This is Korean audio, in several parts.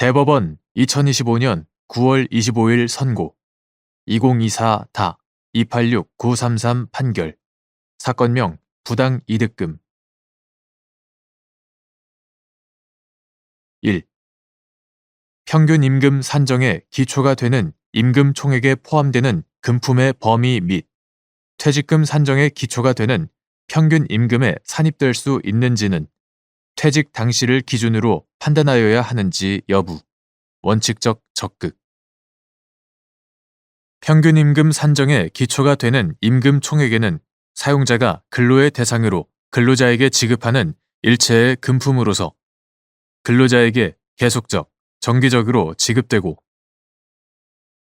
대법원 2025년 9월 25일 선고 2024-286933 판결 사건명 부당 이득금 1. 평균 임금 산정의 기초가 되는 임금 총액에 포함되는 금품의 범위 및 퇴직금 산정의 기초가 되는 평균 임금에 산입될 수 있는지는 퇴직 당시를 기준으로 판단하여야 하는지 여부. 원칙적 적극. 평균 임금 산정의 기초가 되는 임금 총액에는 사용자가 근로의 대상으로 근로자에게 지급하는 일체의 금품으로서 근로자에게 계속적, 정기적으로 지급되고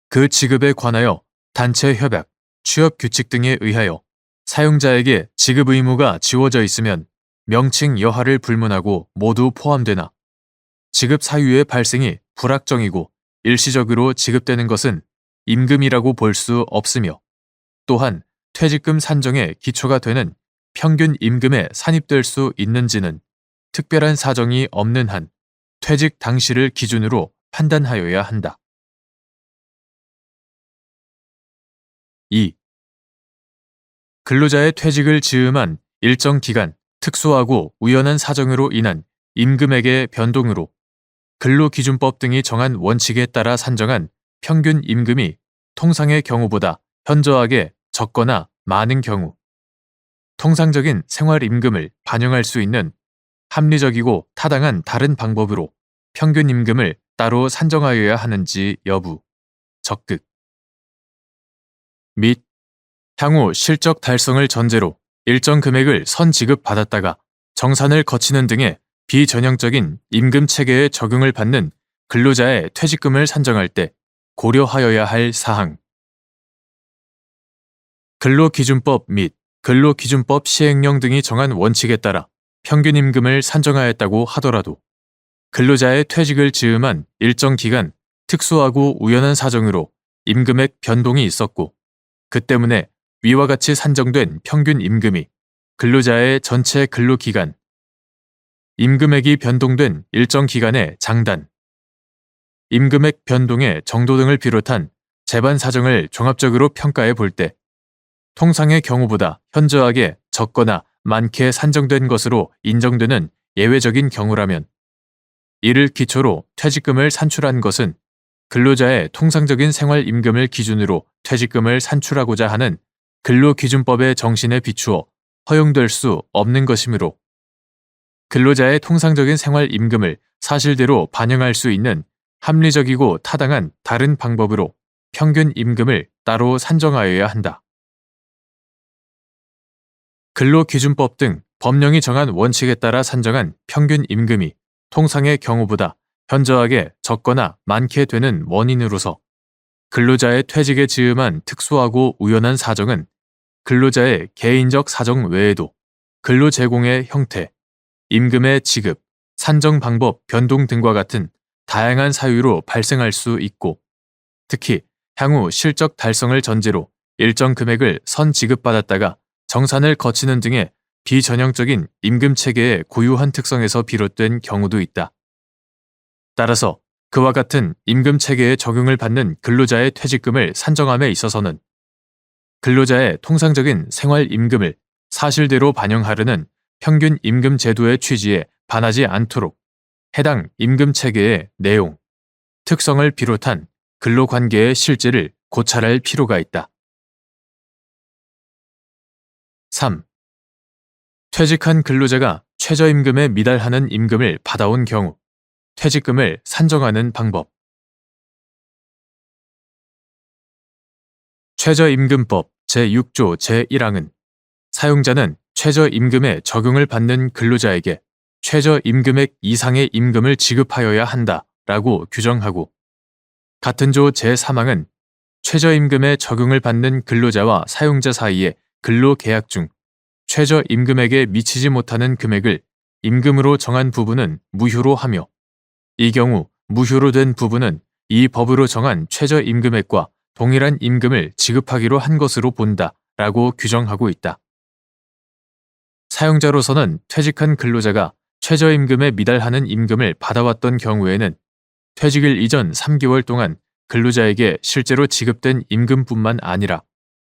그 지급에 관하여 단체 협약, 취업 규칙 등에 의하여 사용자에게 지급 의무가 지워져 있으면 명칭 여하를 불문하고 모두 포함되나 지급 사유의 발생이 불확정이고 일시적으로 지급되는 것은 임금이라고 볼 수 없으며 또한 퇴직금 산정의 기초가 되는 평균 임금에 산입될 수 있는지는 특별한 사정이 없는 한 퇴직 당시를 기준으로 판단하여야 한다. 2. 근로자의 퇴직을 즈음한 일정 기간 특수하고 우연한 사정으로 인한 임금액의 변동으로 근로기준법 등이 정한 원칙에 따라 산정한 평균 임금이 통상의 경우보다 현저하게 적거나 많은 경우 통상적인 생활임금을 반영할 수 있는 합리적이고 타당한 다른 방법으로 평균 임금을 따로 산정하여야 하는지 여부, 적극 및 향후 실적 달성을 전제로 일정 금액을 선지급받았다가 정산을 거치는 등의 비전형적인 임금 체계에 적용을 받는 근로자의 퇴직금을 산정할 때 고려하여야 할 사항. 근로기준법 및 근로기준법 시행령 등이 정한 원칙에 따라 평균 임금을 산정하였다고 하더라도 근로자의 퇴직을 즈음한 일정 기간 특수하고 우연한 사정으로 임금액 변동이 있었고 그 때문에 위와 같이 산정된 평균 임금이 근로자의 전체 근로기간, 임금액이 변동된 일정 기간의 장단, 임금액 변동의 정도 등을 비롯한 재반 사정을 종합적으로 평가해 볼 때 통상의 경우보다 현저하게 적거나 많게 산정된 것으로 인정되는 예외적인 경우라면 이를 기초로 퇴직금을 산출한 것은 근로자의 통상적인 생활임금을 기준으로 퇴직금을 산출하고자 하는 근로기준법의 정신에 비추어 허용될 수 없는 것이므로 근로자의 통상적인 생활임금을 사실대로 반영할 수 있는 합리적이고 타당한 다른 방법으로 평균 임금을 따로 산정하여야 한다. 근로기준법 등 법령이 정한 원칙에 따라 산정한 평균 임금이 통상의 경우보다 현저하게 적거나 많게 되는 원인으로서 근로자의 퇴직에 즈음한 특수하고 우연한 사정은 근로자의 개인적 사정 외에도 근로 제공의 형태, 임금의 지급, 산정 방법 변동 등과 같은 다양한 사유로 발생할 수 있고 특히 향후 실적 달성을 전제로 일정 금액을 선지급받았다가 정산을 거치는 등의 비전형적인 임금 체계의 고유한 특성에서 비롯된 경우도 있다. 따라서 그와 같은 임금 체계에 적용을 받는 근로자의 퇴직금을 산정함에 있어서는 근로자의 통상적인 생활임금을 사실대로 반영하려는 평균 임금 제도의 취지에 반하지 않도록 해당 임금 체계의 내용, 특성을 비롯한 근로관계의 실제를 고찰할 필요가 있다. 3. 퇴직한 근로자가 최저임금에 미달하는 임금을 받아온 경우 퇴직금을 산정하는 방법. 최저임금법 제6조 제1항은 사용자는 최저임금에 적용을 받는 근로자에게 최저임금액 이상의 임금을 지급하여야 한다 라고 규정하고 같은 조 제3항은 최저임금에 적용을 받는 근로자와 사용자 사이의 근로계약 중 최저임금액에 미치지 못하는 금액을 임금으로 정한 부분은 무효로 하며 이 경우 무효로 된 부분은 이 법으로 정한 최저임금액과 동일한 임금을 지급하기로 한 것으로 본다 라고 규정하고 있다. 사용자로서는 퇴직한 근로자가 최저임금에 미달하는 임금을 받아왔던 경우에는 퇴직일 이전 3개월 동안 근로자에게 실제로 지급된 임금뿐만 아니라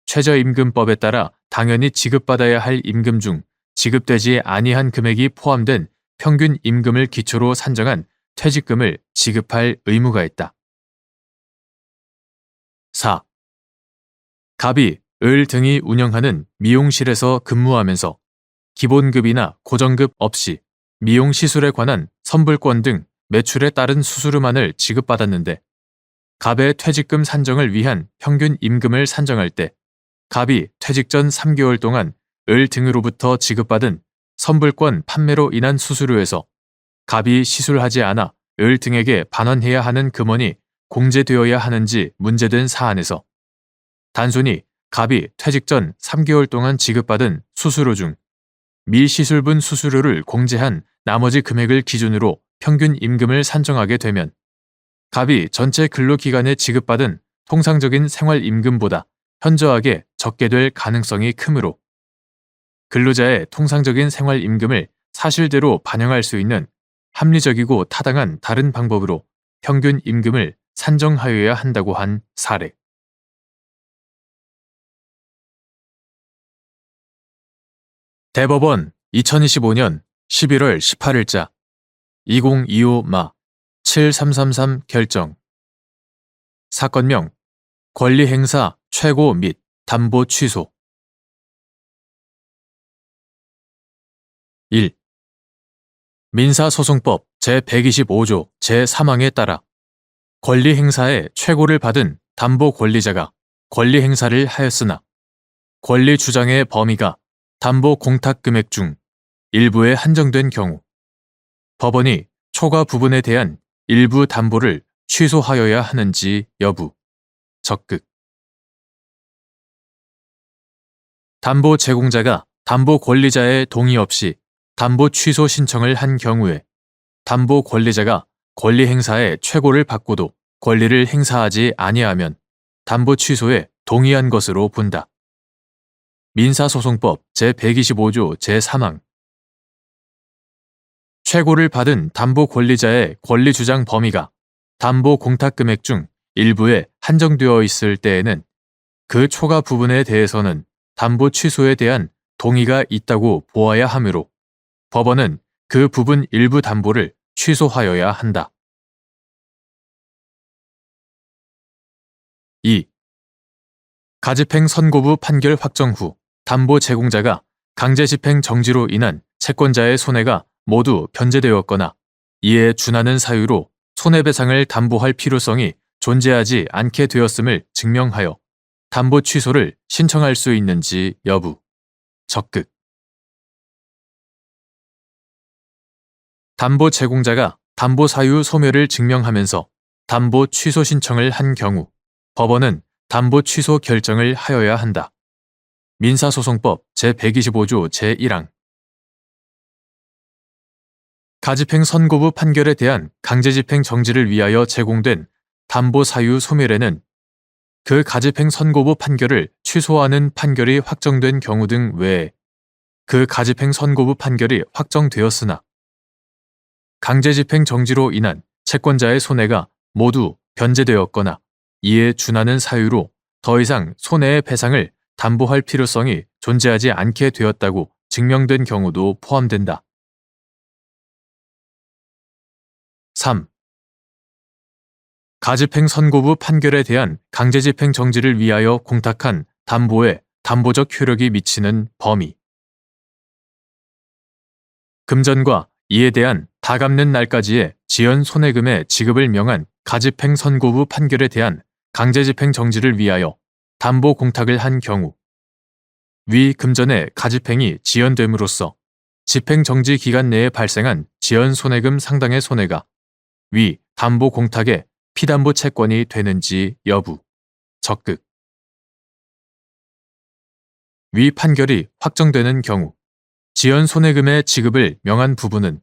최저임금법에 따라 당연히 지급받아야 할 임금 중 지급되지 아니한 금액이 포함된 평균 임금을 기초로 산정한 퇴직금을 지급할 의무가 있다. 4. 갑이, 을 등이 운영하는 미용실에서 근무하면서 기본급이나 고정급 없이 미용 시술에 관한 선불권 등 매출에 따른 수수료만을 지급받았는데 갑의 퇴직금 산정을 위한 평균 임금을 산정할 때 갑이 퇴직 전 3개월 동안 을 등으로부터 지급받은 선불권 판매로 인한 수수료에서 갑이 시술하지 않아 을 등에게 반환해야 하는 금원이 공제되어야 하는지 문제된 사안에서 단순히 갑이 퇴직 전 3개월 동안 지급받은 수수료 중 미시술분 수수료를 공제한 나머지 금액을 기준으로 평균 임금을 산정하게 되면 갑이 전체 근로기간에 지급받은 통상적인 생활임금보다 현저하게 적게 될 가능성이 크므로 근로자의 통상적인 생활임금을 사실대로 반영할 수 있는 합리적이고 타당한 다른 방법으로 평균 임금을 산정하여야 한다고 한 사례. 대법원 2025년 11월 18일자 2025마 7333 결정. 사건명 권리행사 최고 및 담보 취소. 1. 민사소송법 제125조 제3항에 따라 권리행사의 최고를 받은 담보 권리자가 권리행사를 하였으나 권리 주장의 범위가 담보 공탁 금액 중 일부에 한정된 경우 법원이 초과 부분에 대한 일부 담보를 취소하여야 하는지 여부. 적극. 담보 제공자가 담보 권리자의 동의 없이 담보 취소 신청을 한 경우에 담보 권리자가 권리 행사의 최고를 받고도 권리를 행사하지 아니하면 담보 취소에 동의한 것으로 본다. 민사소송법 제125조 제3항. 최고를 받은 담보 권리자의 권리 주장 범위가 담보 공탁 금액 중 일부에 한정되어 있을 때에는 그 초과 부분에 대해서는 담보 취소에 대한 동의가 있다고 보아야 하므로 법원은 그 부분 일부 담보를 취소하여야 한다. 2. 가집행 선고부 판결 확정 후 담보 제공자가 강제집행 정지로 인한 채권자의 손해가 모두 변제되었거나 이에 준하는 사유로 손해배상을 담보할 필요성이 존재하지 않게 되었음을 증명하여 담보 취소를 신청할 수 있는지 여부. 적극. 담보 제공자가 담보 사유 소멸을 증명하면서 담보 취소 신청을 한 경우 법원은 담보 취소 결정을 하여야 한다. 민사소송법 제125조 제1항. 가집행 선고부 판결에 대한 강제집행 정지를 위하여 제공된 담보 사유 소멸에는 그 가집행 선고부 판결을 취소하는 판결이 확정된 경우 등 외에 그 가집행 선고부 판결이 확정되었으나 강제집행 정지로 인한 채권자의 손해가 모두 변제되었거나 이에 준하는 사유로 더 이상 손해의 배상을 담보할 필요성이 존재하지 않게 되었다고 증명된 경우도 포함된다. 3. 가집행 선고부 판결에 대한 강제집행 정지를 위하여 공탁한 담보에 담보적 효력이 미치는 범위. 금전과 이에 대한 다 갚는 날까지의 지연 손해금의 지급을 명한 가집행 선고부 판결에 대한 강제집행 정지를 위하여 담보 공탁을 한 경우 위 금전의 가집행이 지연됨으로써 집행 정지 기간 내에 발생한 지연 손해금 상당의 손해가 위 담보 공탁의 피담보 채권이 되는지 여부. 적극. 위 판결이 확정되는 경우 지연 손해금의 지급을 명한 부분은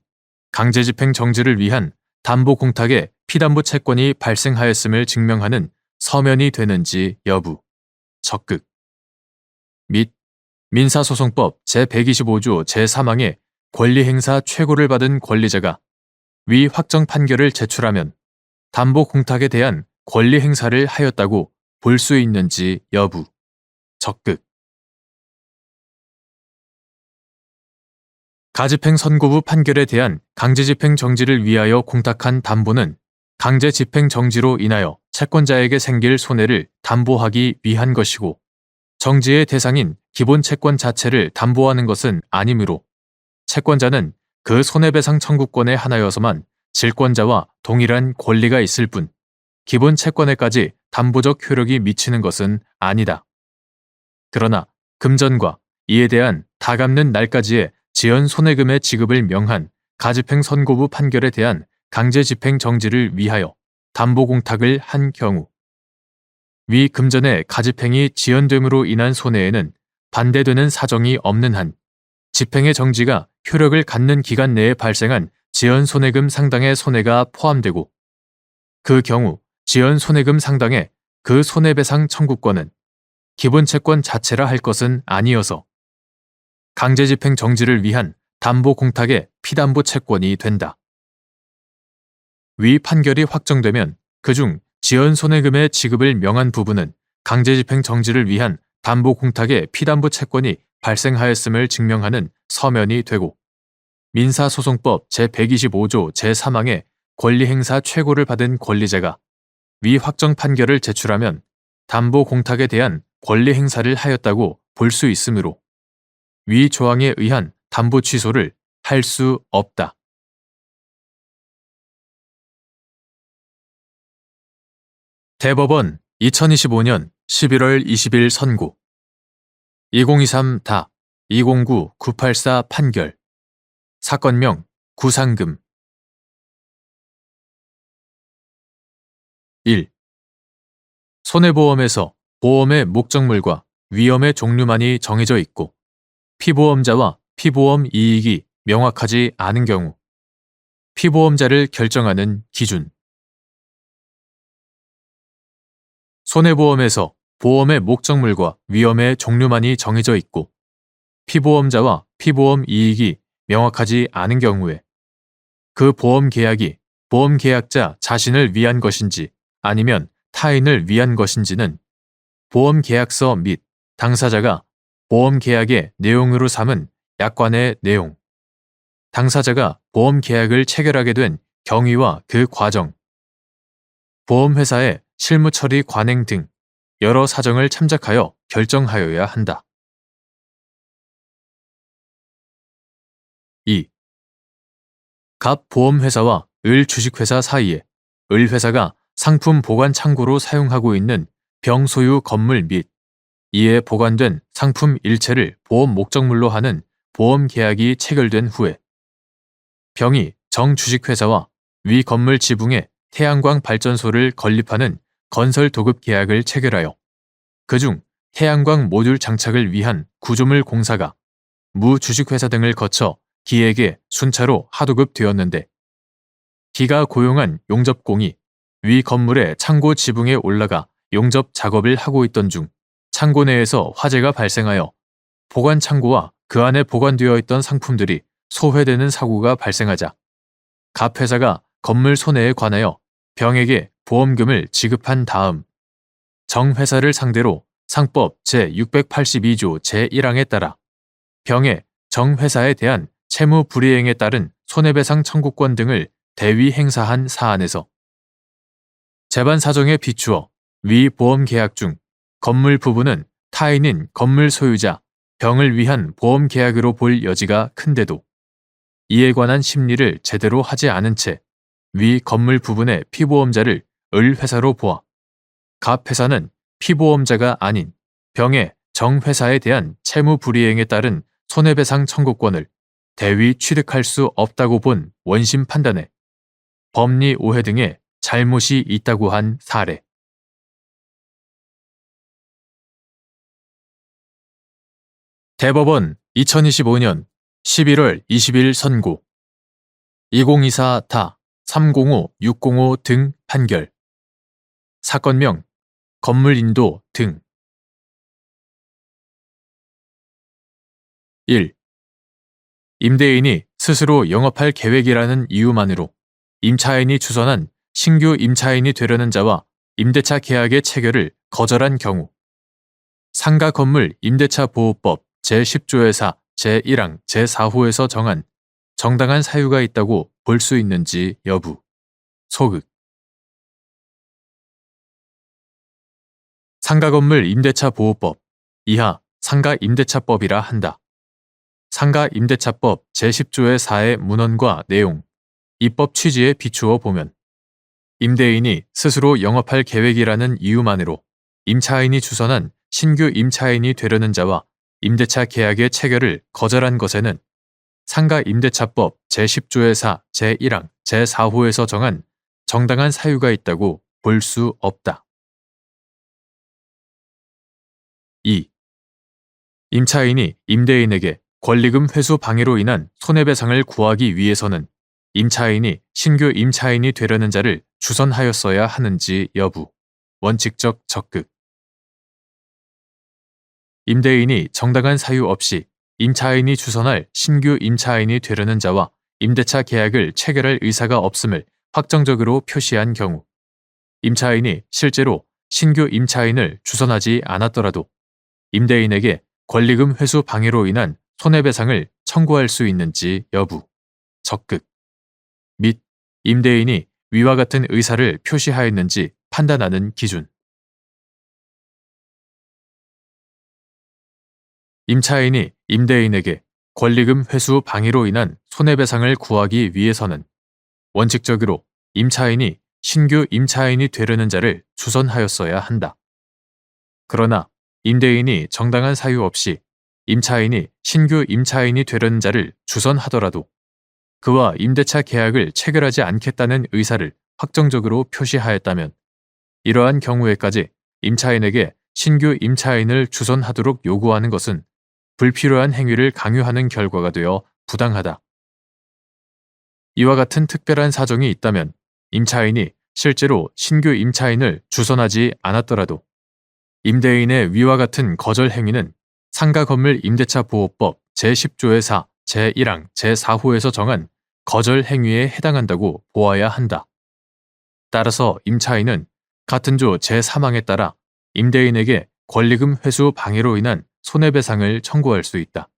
강제집행 정지를 위한 담보 공탁의 피담보 채권이 발생하였음을 증명하는 서면이 되는지 여부. 적극. 및 민사소송법 제125조 제3항의 권리행사 최고를 받은 권리자가 위 확정 판결을 제출하면 담보 공탁에 대한 권리 행사를 하였다고 볼 수 있는지 여부. 적극. 가집행 선고부 판결에 대한 강제집행 정지를 위하여 공탁한 담보는 강제집행 정지로 인하여 채권자에게 생길 손해를 담보하기 위한 것이고, 정지의 대상인 기본 채권 자체를 담보하는 것은 아니므로 채권자는 그 손해배상 청구권의 하나여서만 질권자와 동일한 권리가 있을 뿐 기본 채권에까지 담보적 효력이 미치는 것은 아니다. 그러나 금전과 이에 대한 다 갚는 날까지의 지연 손해금의 지급을 명한 가집행 선고부 판결에 대한 강제집행 정지를 위하여 담보 공탁을 한 경우 위 금전의 가집행이 지연됨으로 인한 손해에는 반대되는 사정이 없는 한 집행의 정지가 효력을 갖는 기간 내에 발생한 지연 손해금 상당의 손해가 포함되고, 그 경우 지연 손해금 상당의 그 손해배상 청구권은 기본 채권 자체라 할 것은 아니어서 강제집행 정지를 위한 담보 공탁의 피담보 채권이 된다. 위 판결이 확정되면 그중 지연 손해금의 지급을 명한 부분은 강제집행 정지를 위한 담보 공탁의 피담보 채권이 발생하였음을 증명하는 서면이 되고, 민사소송법 제125조 제3항의 권리행사 최고를 받은 권리자가 위 확정 판결을 제출하면 담보 공탁에 대한 권리행사를 하였다고 볼 수 있으므로 위 조항에 의한 담보 취소를 할 수 없다. 대법원 2025년 11월 20일 선고 2023다 209984 판결 사건명 구상금 1. 손해보험에서 보험의 목적물과 위험의 종류만이 정해져 있고 피보험자와 피보험 이익이 명확하지 않은 경우 피보험자를 결정하는 기준. 손해보험에서 보험의 목적물과 위험의 종류만이 정해져 있고 피보험자와 피보험 이익이 명확하지 않은 경우에 그 보험 계약이 보험 계약자 자신을 위한 것인지 아니면 타인을 위한 것인지는 보험 계약서 및 당사자가 보험 계약의 내용으로 삼은 약관의 내용, 당사자가 보험 계약을 체결하게 된 경위와 그 과정, 보험회사의 실무 처리 관행 등 여러 사정을 참작하여 결정하여야 한다. 2. 갑 보험회사와 을 주식회사 사이에 을 회사가 상품 보관 창고로 사용하고 있는 병 소유 건물 및 이에 보관된 상품 일체를 보험 목적물로 하는 보험 계약이 체결된 후에 병이 정 주식회사와 위 건물 지붕에 태양광 발전소를 건립하는 건설 도급 계약을 체결하여 그중 태양광 모듈 장착을 위한 구조물 공사가 무 주식회사 등을 거쳐 기에게 순차로 하도급되었는데 기가 고용한 용접공이 위 건물의 창고 지붕에 올라가 용접 작업을 하고 있던 중 창고 내에서 화재가 발생하여 보관 창고와 그 안에 보관되어 있던 상품들이 소회되는 사고가 발생하자 갑 회사가 건물 손해에 관하여 병에게 보험금을 지급한 다음 정 회사를 상대로 상법 제682조 제1항에 따라 병의 정 회사에 대한 채무 불이행에 따른 손해배상 청구권 등을 대위 행사한 사안에서 재반 사정에 비추어 위 보험 계약 중 건물 부분은 타인인 건물 소유자 병을 위한 보험 계약으로 볼 여지가 큰데도 이에 관한 심리를 제대로 하지 않은 채 위 건물 부분의 피보험자를 을 회사로 보아 갑 회사는 피보험자가 아닌 병의 정 회사에 대한 채무 불이행에 따른 손해배상 청구권을 대위 취득할 수 없다고 본 원심 판단에 법리 오해 등의 잘못이 있다고 한 사례. 대법원 2025년 11월 20일 선고 2024다 305605 등 판결 사건명 건물인도 등 1. 임대인이 스스로 영업할 계획이라는 이유만으로 임차인이 추선한 신규 임차인이 되려는 자와 임대차 계약의 체결을 거절한 경우 상가 건물 임대차 보호법 제10조의 4, 제1항, 제4호에서 정한 정당한 사유가 있다고 볼 수 있는지 여부. 소극. 상가 건물 임대차 보호법 이하 상가 임대차법이라 한다. 상가 임대차법 제10조의 4의 문헌과 내용, 입법 취지에 비추어 보면 임대인이 스스로 영업할 계획이라는 이유만으로 임차인이 주선한 신규 임차인이 되려는 자와 임대차 계약의 체결을 거절한 것에는 상가 임대차법 제10조의 4, 제1항, 제4호에서 정한 정당한 사유가 있다고 볼 수 없다. 2. 임차인이 임대인에게 권리금 회수 방해로 인한 손해배상을 구하기 위해서는 임차인이 신규 임차인이 되려는 자를 주선하였어야 하는지 여부. 원칙적 적극. 임대인이 정당한 사유 없이 임차인이 주선할 신규 임차인이 되려는 자와 임대차 계약을 체결할 의사가 없음을 확정적으로 표시한 경우 임차인이 실제로 신규 임차인을 주선하지 않았더라도 임대인에게 권리금 회수 방해로 인한 손해배상을 청구할 수 있는지 여부. 적극. 및 임대인이 위와 같은 의사를 표시하였는지 판단하는 기준. 임차인이 임대인에게 권리금 회수 방해로 인한 손해배상을 구하기 위해서는 원칙적으로 임차인이 신규 임차인이 되려는 자를 주선하였어야 한다. 그러나 임대인이 정당한 사유 없이 임차인이 신규 임차인이 되려는 자를 주선하더라도 그와 임대차 계약을 체결하지 않겠다는 의사를 확정적으로 표시하였다면 이러한 경우에까지 임차인에게 신규 임차인을 주선하도록 요구하는 것은 불필요한 행위를 강요하는 결과가 되어 부당하다. 이와 같은 특별한 사정이 있다면 임차인이 실제로 신규 임차인을 주선하지 않았더라도 임대인의 위와 같은 거절 행위는 상가 건물 임대차 보호법 제10조의 4, 제1항, 제4호에서 정한 거절 행위에 해당한다고 보아야 한다. 따라서 임차인은 같은 조 제3항에 따라 임대인에게 권리금 회수 방해로 인한 손해배상을 청구할 수 있다.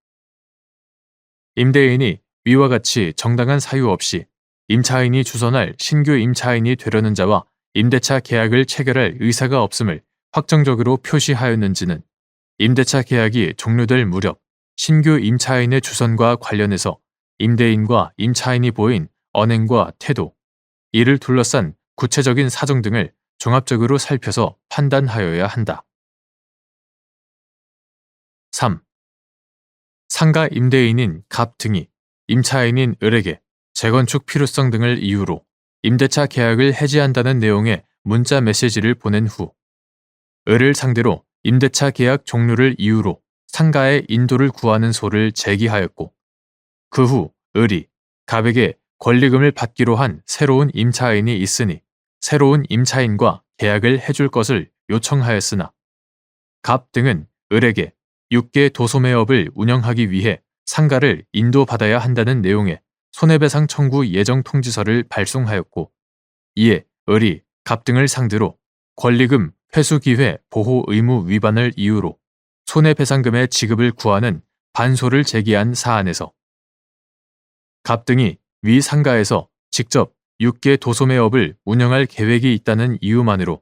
임대인이 위와 같이 정당한 사유 없이 임차인이 주선할 신규 임차인이 되려는 자와 임대차 계약을 체결할 의사가 없음을 확정적으로 표시하였는지는 임대차 계약이 종료될 무렵 신규 임차인의 주선과 관련해서 임대인과 임차인이 보인 언행과 태도, 이를 둘러싼 구체적인 사정 등을 종합적으로 살펴서 판단하여야 한다. 3. 상가 임대인인 갑 등이 임차인인 을에게 재건축 필요성 등을 이유로 임대차 계약을 해지한다는 내용의 문자 메시지를 보낸 후 을을 상대로 임대차 계약 종료를 이유로 상가에 인도를 구하는 소를 제기하였고 그 후 을이 갑에게 권리금을 받기로 한 새로운 임차인이 있으니 새로운 임차인과 계약을 해줄 것을 요청하였으나 갑 등은 을에게 6개 도소매업을 운영하기 위해 상가를 인도받아야 한다는 내용의 손해배상 청구 예정 통지서를 발송하였고 이에 을이 갑 등을 상대로 권리금 회수기회 보호 의무 위반을 이유로 손해배상금의 지급을 구하는 반소를 제기한 사안에서 갑 등이 위 상가에서 직접 6개 도소매업을 운영할 계획이 있다는 이유만으로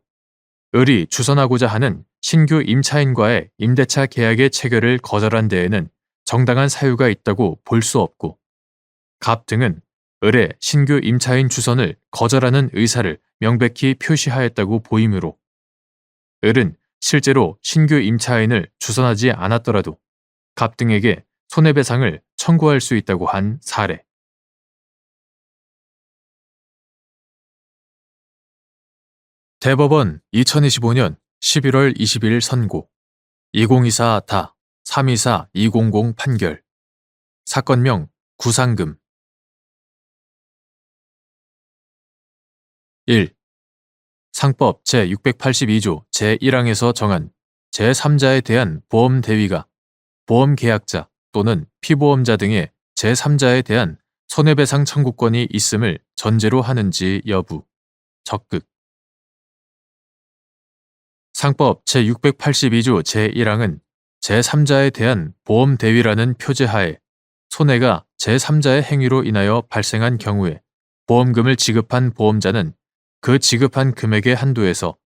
을이 주선하고자 하는 신규 임차인과의 임대차 계약의 체결을 거절한 데에는 정당한 사유가 있다고 볼 수 없고 갑 등은 을의 신규 임차인 주선을 거절하는 의사를 명백히 표시하였다고 보이므로 을은 실제로 신규 임차인을 주선하지 않았더라도 갑 등에게 손해배상을 청구할 수 있다고 한 사례. 대법원 2025년 11월 20일 선고 2024다 324-200 판결 사건명 구상금 1. 상법 제682조 제1항에서 정한 제3자에 대한 보험 대위가 보험계약자 또는 피보험자 등의 제3자에 대한 손해배상 청구권이 있음을 전제로 하는지 여부. 적극. 상법 제682조 제1항은 제3자에 대한 보험 대위라는 표제하에 손해가 제3자의 행위로 인하여 발생한 경우에 보험금을 지급한 보험자는 그 지급한 금액의 한도에서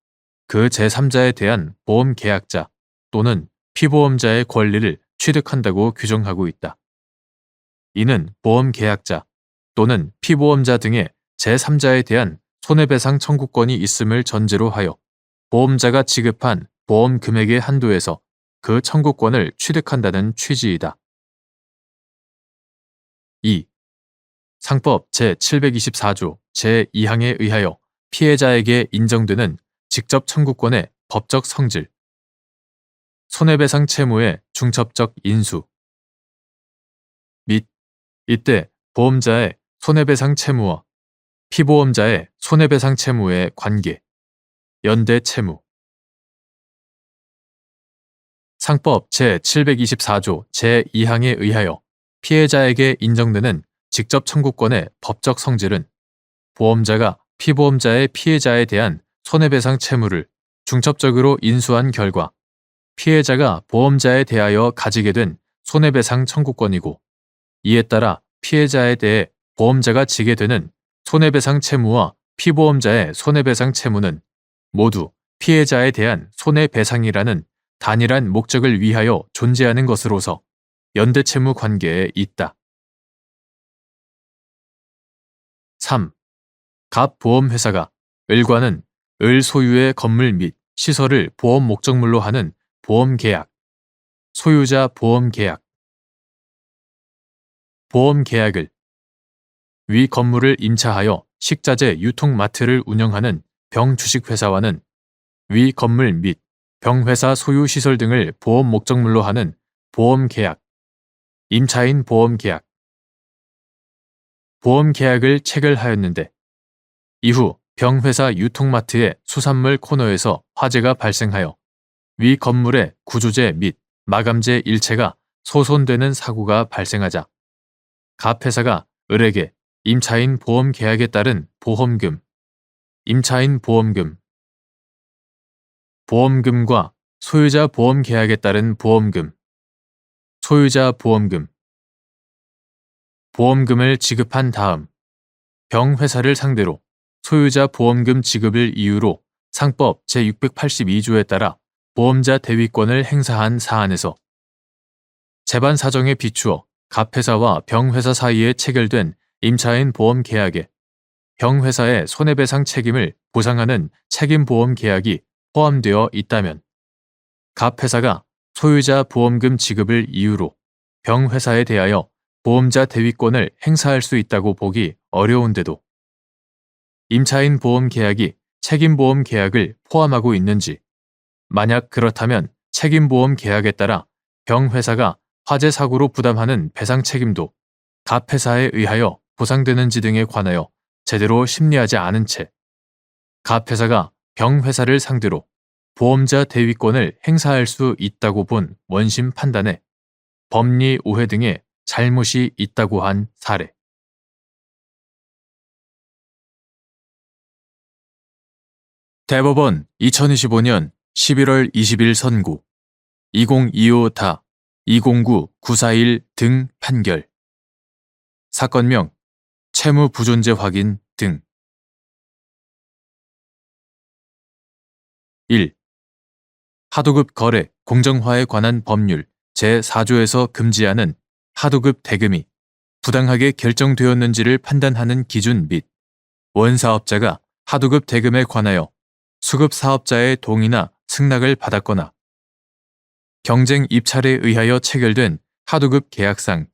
그 제3자에 대한 보험 계약자 또는 피보험자의 권리를 취득한다고 규정하고 있다. 이는 보험 계약자 또는 피보험자 등의 제3자에 대한 손해배상 청구권이 있음을 전제로 하여 보험자가 지급한 보험 금액의 한도에서 그 청구권을 취득한다는 취지이다. 2. 상법 제724조 제2항에 의하여 피해자에게 인정되는 직접 청구권의 법적 성질, 손해배상 채무의 중첩적 인수 및 이때 보험자의 손해배상 채무와 피보험자의 손해배상 채무의 관계, 연대 채무. 상법 제724조 제2항에 의하여 피해자에게 인정되는 직접 청구권의 법적 성질은 보험자가 피보험자의 피해자에 대한 손해배상 채무를 중첩적으로 인수한 결과 피해자가 보험자에 대하여 가지게 된 손해배상 청구권이고, 이에 따라 피해자에 대해 보험자가 지게 되는 손해배상 채무와 피보험자의 손해배상 채무는 모두 피해자에 대한 손해배상이라는 단일한 목적을 위하여 존재하는 것으로서 연대채무 관계에 있다. 3. 갑 보험회사가 을과는 을 소유의 건물 및 시설을 보험 목적물로 하는 보험계약, 소유자 보험계약. 보험계약을 위 건물을 임차하여 식자재 유통마트를 운영하는 병주식회사와는 위 건물 및 병회사 소유 시설 등을 보험 목적물로 하는 보험계약, 임차인 보험계약. 보험계약을 체결하였는데 이후 병회사 유통마트의 수산물 코너에서 화재가 발생하여 위 건물의 구조재 및 마감재 일체가 소손되는 사고가 발생하자 갑회사가 을에게 임차인 보험 계약에 따른 보험금, 임차인 보험금, 보험금과 소유자 보험 계약에 따른 보험금, 소유자 보험금, 보험금을 지급한 다음 병회사를 상대로 소유자 보험금 지급을 이유로 상법 제682조에 따라 보험자 대위권을 행사한 사안에서 재반 사정에 비추어 갑회사와 병회사 사이에 체결된 임차인 보험 계약에 병회사의 손해배상 책임을 보상하는 책임보험 계약이 포함되어 있다면 갑회사가 소유자 보험금 지급을 이유로 병회사에 대하여 보험자 대위권을 행사할 수 있다고 보기 어려운데도 임차인 보험 계약이 책임보험 계약을 포함하고 있는지, 만약 그렇다면 책임보험 계약에 따라 병회사가 화재 사고로 부담하는 배상 책임도 갑회사에 의하여 보상되는지 등에 관하여 제대로 심리하지 않은 채 갑회사가 병회사를 상대로 보험자 대위권을 행사할 수 있다고 본 원심 판단에 법리 오해 등의 잘못이 있다고 한 사례. 대법원 2025년 11월 20일 선고 2025다 209941 등 판결. 사건명 채무 부존재 확인 등. 1. 하도급 거래 공정화에 관한 법률 제4조에서 금지하는 하도급 대금이 부당하게 결정되었는지를 판단하는 기준 및 원사업자가 하도급 대금에 관하여 수급사업자의 동의나 승낙을 받았거나 경쟁 입찰에 의하여 체결된 하도급 계약상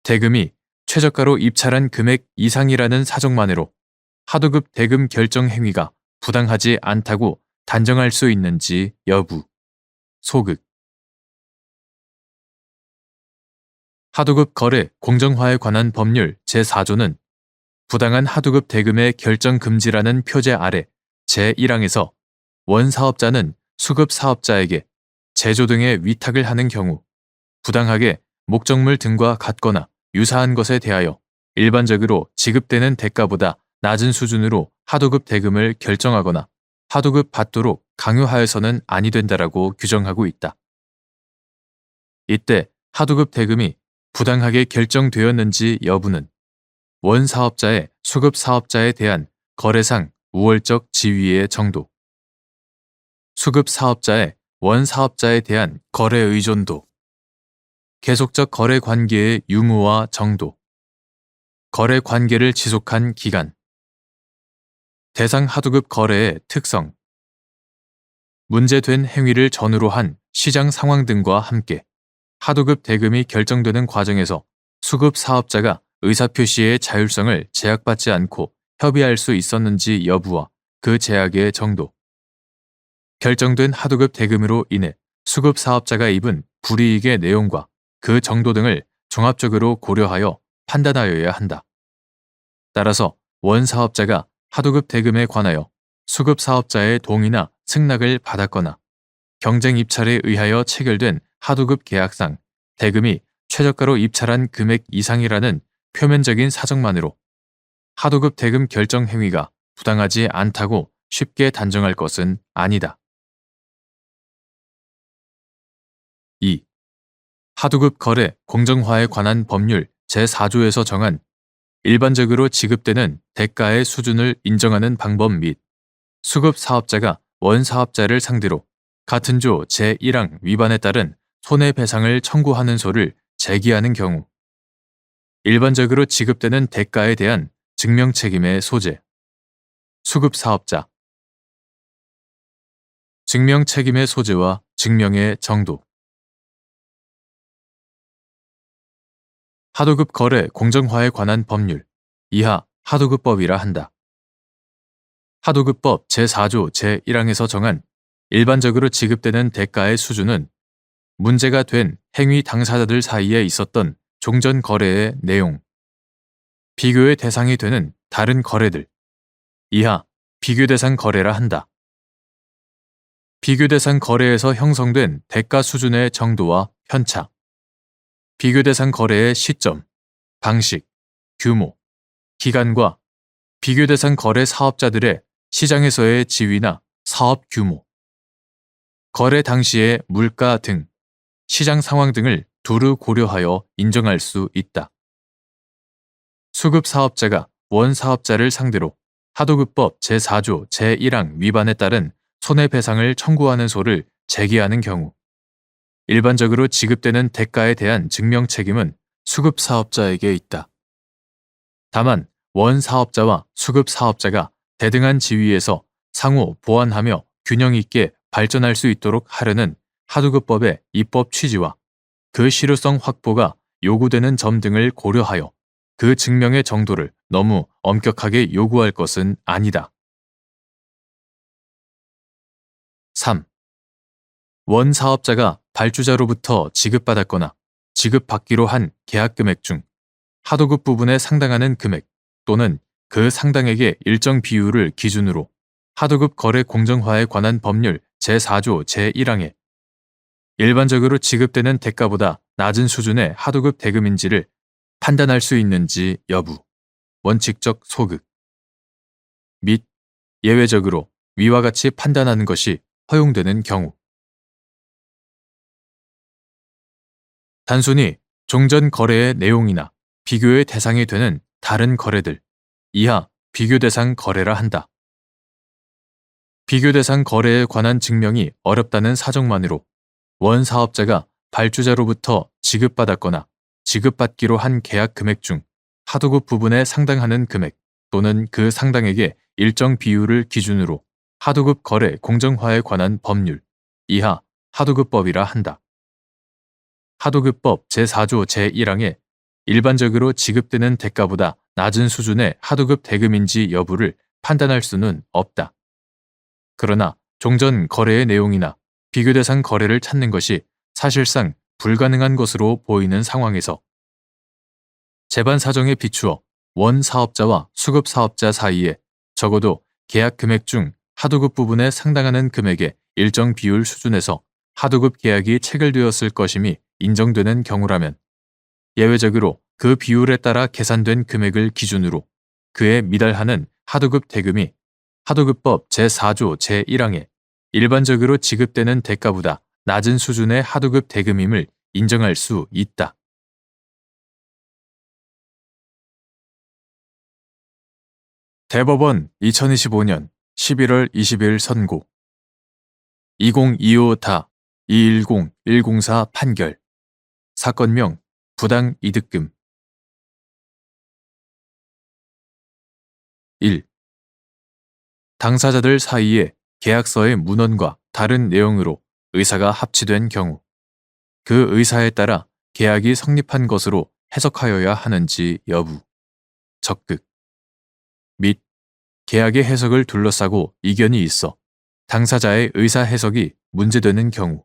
대금이 최저가로 입찰한 금액 이상이라는 사정만으로 하도급 대금 결정 행위가 부당하지 않다고 단정할 수 있는지 여부. 소극. 하도급 거래 공정화에 관한 법률 제4조는 부당한 하도급 대금의 결정 금지라는 표제 아래 제1항에서 원사업자는 수급사업자에게 제조 등의 위탁을 하는 경우 부당하게 목적물 등과 같거나 유사한 것에 대하여 일반적으로 지급되는 대가보다 낮은 수준으로 하도급 대금을 결정하거나 하도급 받도록 강요하여서는 아니 된다라고 규정하고 있다. 이때 하도급 대금이 부당하게 결정되었는지 여부는 원사업자의 수급사업자에 대한 거래상 우월적 지위의 정도, 수급사업자의 원사업자에 대한 거래 의존도, 계속적 거래 관계의 유무와 정도, 거래 관계를 지속한 기간, 대상 하도급 거래의 특성, 문제된 행위를 전후로 한 시장 상황 등과 함께 하도급 대금이 결정되는 과정에서 수급 사업자가 의사표시의 자율성을 제약받지 않고 협의할 수 있었는지 여부와 그 제약의 정도, 결정된 하도급 대금으로 인해 수급 사업자가 입은 불이익의 내용과 그 정도 등을 종합적으로 고려하여 판단하여야 한다. 따라서 원사업자가 하도급 대금에 관하여 수급 사업자의 동의나 승낙을 받았거나 경쟁 입찰에 의하여 체결된 하도급 계약상 대금이 최저가로 입찰한 금액 이상이라는 표면적인 사정만으로 하도급 대금 결정 행위가 부당하지 않다고 쉽게 단정할 것은 아니다. 2. 하도급 거래 공정화에 관한 법률 제4조에서 정한 일반적으로 지급되는 대가의 수준을 인정하는 방법 및 수급 사업자가 원사업자를 상대로 같은 조 제1항 위반에 따른 손해배상을 청구하는 소를 제기하는 경우 일반적으로 지급되는 대가에 대한 증명책임의 소재, 수급사업자, 증명책임의 소재와 증명의 정도, 하도급 거래 공정화에 관한 법률, 이하 하도급법이라 한다. 하도급법 제4조 제1항에서 정한 일반적으로 지급되는 대가의 수준은 문제가 된 행위 당사자들 사이에 있었던 종전 거래의 내용, 비교의 대상이 되는 다른 거래들, 이하 비교 대상 거래라 한다. 비교 대상 거래에서 형성된 대가 수준의 정도와 편차, 비교 대상 거래의 시점, 방식, 규모, 기간과 비교 대상 거래 사업자들의 시장에서의 지위나 사업 규모, 거래 당시의 물가 등 시장 상황 등을 두루 고려하여 인정할 수 있다. 수급 사업자가 원 사업자를 상대로 하도급법 제4조 제1항 위반에 따른 손해배상을 청구하는 소를 제기하는 경우 일반적으로 지급되는 대가에 대한 증명 책임은 수급 사업자에게 있다. 다만 원 사업자와 수급 사업자가 대등한 지위에서 상호 보완하며 균형 있게 발전할 수 있도록 하려는 하도급법의 입법 취지와 그 실효성 확보가 요구되는 점 등을 고려하여 그 증명의 정도를 너무 엄격하게 요구할 것은 아니다. 3. 원 사업자가 발주자로부터 지급받았거나 지급받기로 한 계약 금액 중 하도급 부분에 상당하는 금액 또는 그 상당액의 일정 비율을 기준으로 하도급 거래 공정화에 관한 법률 제4조 제1항에 일반적으로 지급되는 대가보다 낮은 수준의 하도급 대금인지를 판단할 수 있는지 여부, 원칙적 소극 및 예외적으로 위와 같이 판단하는 것이 허용되는 경우 단순히 종전 거래의 내용이나 비교의 대상이 되는 다른 거래들, 이하 비교 대상 거래라 한다. 비교 대상 거래에 관한 증명이 어렵다는 사정만으로 원 사업자가 발주자로부터 지급받았거나 지급받기로 한 계약 금액 중 하도급 부분에 상당하는 금액 또는 그 상당액의 일정 비율을 기준으로 하도급 거래 공정화에 관한 법률, 이하 하도급법이라 한다. 하도급법 제4조 제1항에 일반적으로 지급되는 대가보다 낮은 수준의 하도급 대금인지 여부를 판단할 수는 없다. 그러나 종전 거래의 내용이나 비교 대상 거래를 찾는 것이 사실상 불가능한 것으로 보이는 상황에서 재반 사정에 비추어 원 사업자와 수급 사업자 사이에 적어도 계약 금액 중 하도급 부분에 상당하는 금액의 일정 비율 수준에서 하도급 계약이 체결되었을 것임이 인정되는 경우라면 예외적으로 그 비율에 따라 계산된 금액을 기준으로 그에 미달하는 하도급 대금이 하도급법 제4조 제1항에 일반적으로 지급되는 대가보다 낮은 수준의 하도급 대금임을 인정할 수 있다. 대법원 2025년 11월 20일 선고 2025-210104 판결 사건명 부당 이득금 1. 당사자들 사이에 계약서의 문헌과 다른 내용으로 의사가 합치된 경우 그 의사에 따라 계약이 성립한 것으로 해석하여야 하는지 여부, 적극 및 계약의 해석을 둘러싸고 이견이 있어 당사자의 의사 해석이 문제되는 경우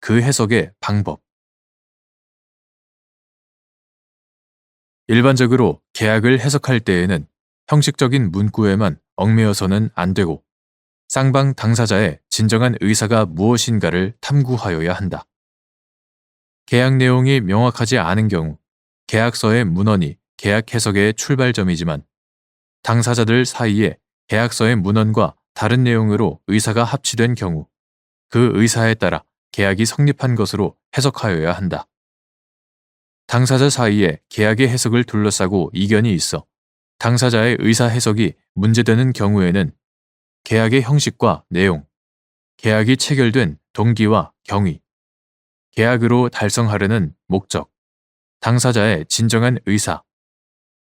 그 해석의 방법. 일반적으로 계약을 해석할 때에는 형식적인 문구에만 얽매여서는 안 되고 쌍방 당사자의 진정한 의사가 무엇인가를 탐구하여야 한다. 계약 내용이 명확하지 않은 경우 계약서의 문헌이 계약 해석의 출발점이지만 당사자들 사이에 계약서의 문헌과 다른 내용으로 의사가 합치된 경우 그 의사에 따라 계약이 성립한 것으로 해석하여야 한다. 당사자 사이에 계약의 해석을 둘러싸고 이견이 있어 당사자의 의사 해석이 문제되는 경우에는 계약의 형식과 내용, 계약이 체결된 동기와 경위, 계약으로 달성하려는 목적, 당사자의 진정한 의사,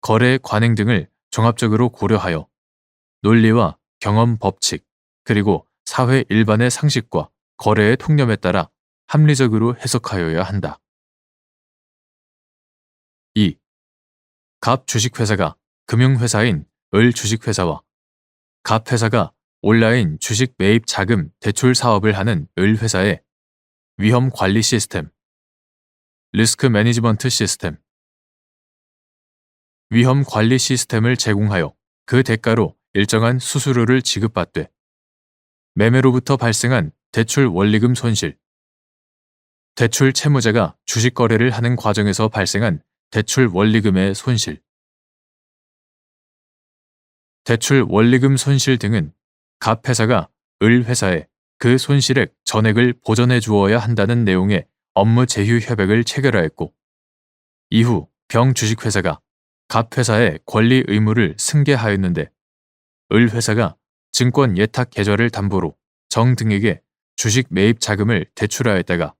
거래 관행 등을 종합적으로 고려하여 논리와 경험 법칙, 그리고 사회 일반의 상식과 거래의 통념에 따라 합리적으로 해석하여야 한다. 2. 갑 주식회사가 금융회사인 을 주식회사와 갑 회사가 온라인 주식 매입 자금 대출 사업을 하는 을 회사의 위험 관리 시스템, 리스크 매니지먼트 시스템, 위험 관리 시스템을 제공하여 그 대가로 일정한 수수료를 지급받되 매매로부터 발생한 대출 원리금 손실, 대출 채무자가 주식 거래를 하는 과정에서 발생한 대출 원리금의 손실, 대출 원리금 손실 등은 갑 회사가 을 회사에 그 손실액 전액을 보전해 주어야 한다는 내용의 업무 제휴 협약을 체결하였고 이후 병 주식회사가 갑 회사의 권리 의무를 승계하였는데 을 회사가 증권 예탁 계좌를 담보로 정 등에게 주식 매입 자금을 대출하였다가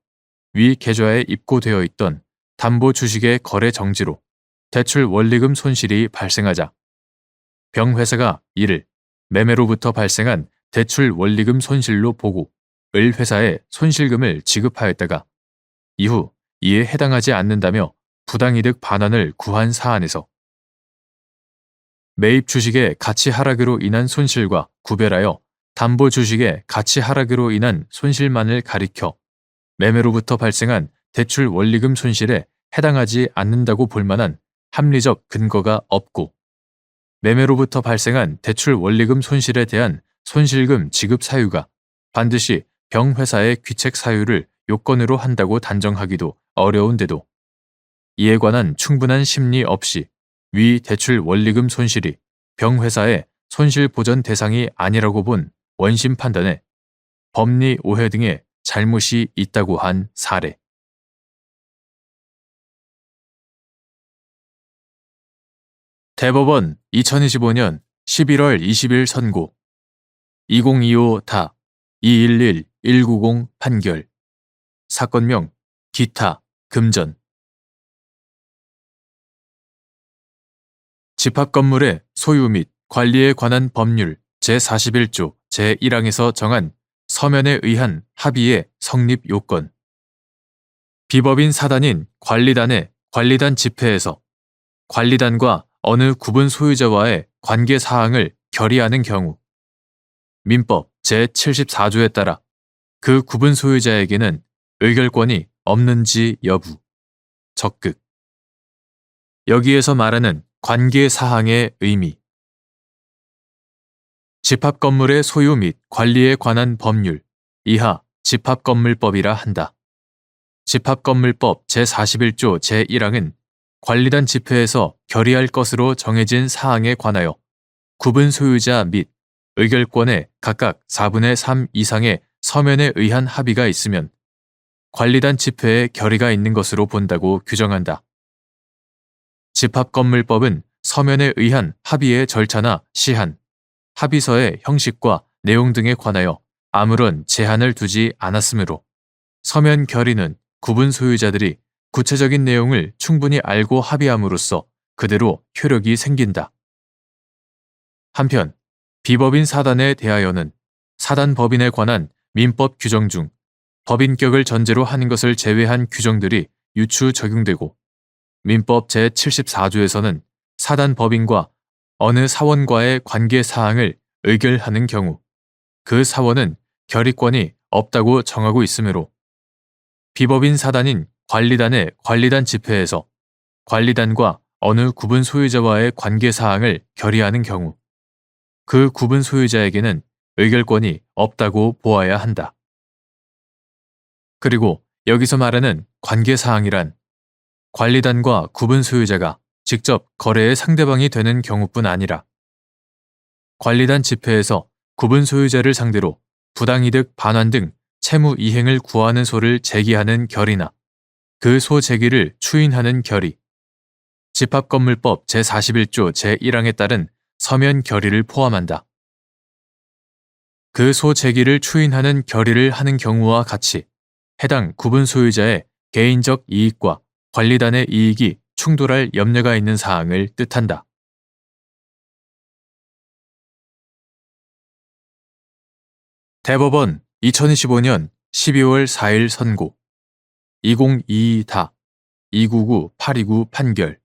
위 계좌에 입고되어 있던 담보 주식의 거래 정지로 대출 원리금 손실이 발생하자 병 회사가 이를 매매로부터 발생한 대출 원리금 손실로 보고 을 회사에 손실금을 지급하였다가 이후 이에 해당하지 않는다며 부당이득 반환을 구한 사안에서 매입 주식의 가치 하락으로 인한 손실과 구별하여 담보 주식의 가치 하락으로 인한 손실만을 가리켜 매매로부터 발생한 대출 원리금 손실에 해당하지 않는다고 볼 만한 합리적 근거가 없고 매매로부터 발생한 대출 원리금 손실에 대한 손실금 지급 사유가 반드시 병 회사의 귀책 사유를 요건으로 한다고 단정하기도 어려운데도 이에 관한 충분한 심리 없이 위 대출 원리금 손실이 병 회사의 손실 보전 대상이 아니라고 본 원심 판단에 법리 오해 등의 잘못이 있다고 한 사례. 대법원 2025년 11월 20일 선고 2025-211190 판결 사건명 기타 금전 집합건물의 소유 및 관리에 관한 법률 제41조 제1항에서 정한 서면에 의한 합의의 성립 요건 비법인 사단인 관리단의 관리단 집회에서 관리단과 어느 구분 소유자와의 관계 사항을 결의하는 경우 민법 제74조에 따라 그 구분 소유자에게는 의결권이 없는지 여부, 적극 여기에서 말하는 관계 사항의 의미 집합건물의 소유 및 관리에 관한 법률 이하 집합건물법이라 한다. 집합건물법 제41조 제1항은 관리단 집회에서 결의할 것으로 정해진 사항에 관하여 구분 소유자 및 의결권의 각각 4분의 3 이상의 서면에 의한 합의가 있으면 관리단 집회에 결의가 있는 것으로 본다고 규정한다. 집합건물법은 서면에 의한 합의의 절차나 시한, 합의서의 형식과 내용 등에 관하여 아무런 제한을 두지 않았으므로 서면 결의는 구분 소유자들이 구체적인 내용을 충분히 알고 합의함으로써 그대로 효력이 생긴다. 한편 비법인 사단에 대하여는 사단 법인에 관한 민법 규정 중 법인격을 전제로 하는 것을 제외한 규정들이 유추 적용되고 민법 제74조에서는 사단 법인과 어느 사원과의 관계 사항을 의결하는 경우 그 사원은 결의권이 없다고 정하고 있으므로 비법인 사단인 관리단의 관리단 집회에서 관리단과 어느 구분 소유자와의 관계 사항을 결의하는 경우 그 구분 소유자에게는 의결권이 없다고 보아야 한다. 그리고 여기서 말하는 관계 사항이란 관리단과 구분 소유자가 직접 거래의 상대방이 되는 경우뿐 아니라 관리단 집회에서 구분 소유자를 상대로 부당이득 반환 등 채무 이행을 구하는 소를 제기하는 결의나 그 소 제기를 추인하는 결의, 집합건물법 제41조 제1항에 따른 서면 결의를 포함한다. 그 소 제기를 추인하는 결의를 하는 경우와 같이 해당 구분 소유자의 개인적 이익과 관리단의 이익이 충돌할 염려가 있는 사항을 뜻한다. 대법원 2025년 12월 4일 선고 2022다 299-829 판결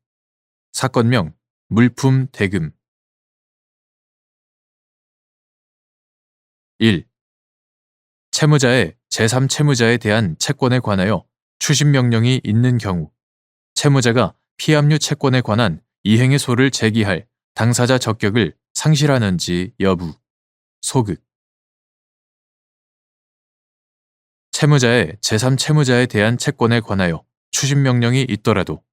사건명 물품 대금 1. 채무자의 제3채무자에 대한 채권에 관하여 추심명령이 있는 경우 채무자가 피압류 채권에 관한 이행의 소를 제기할 당사자 적격을 상실하는지 여부 소극 채무자의 제3채무자에 대한 채권에 관하여 추심명령이 있더라도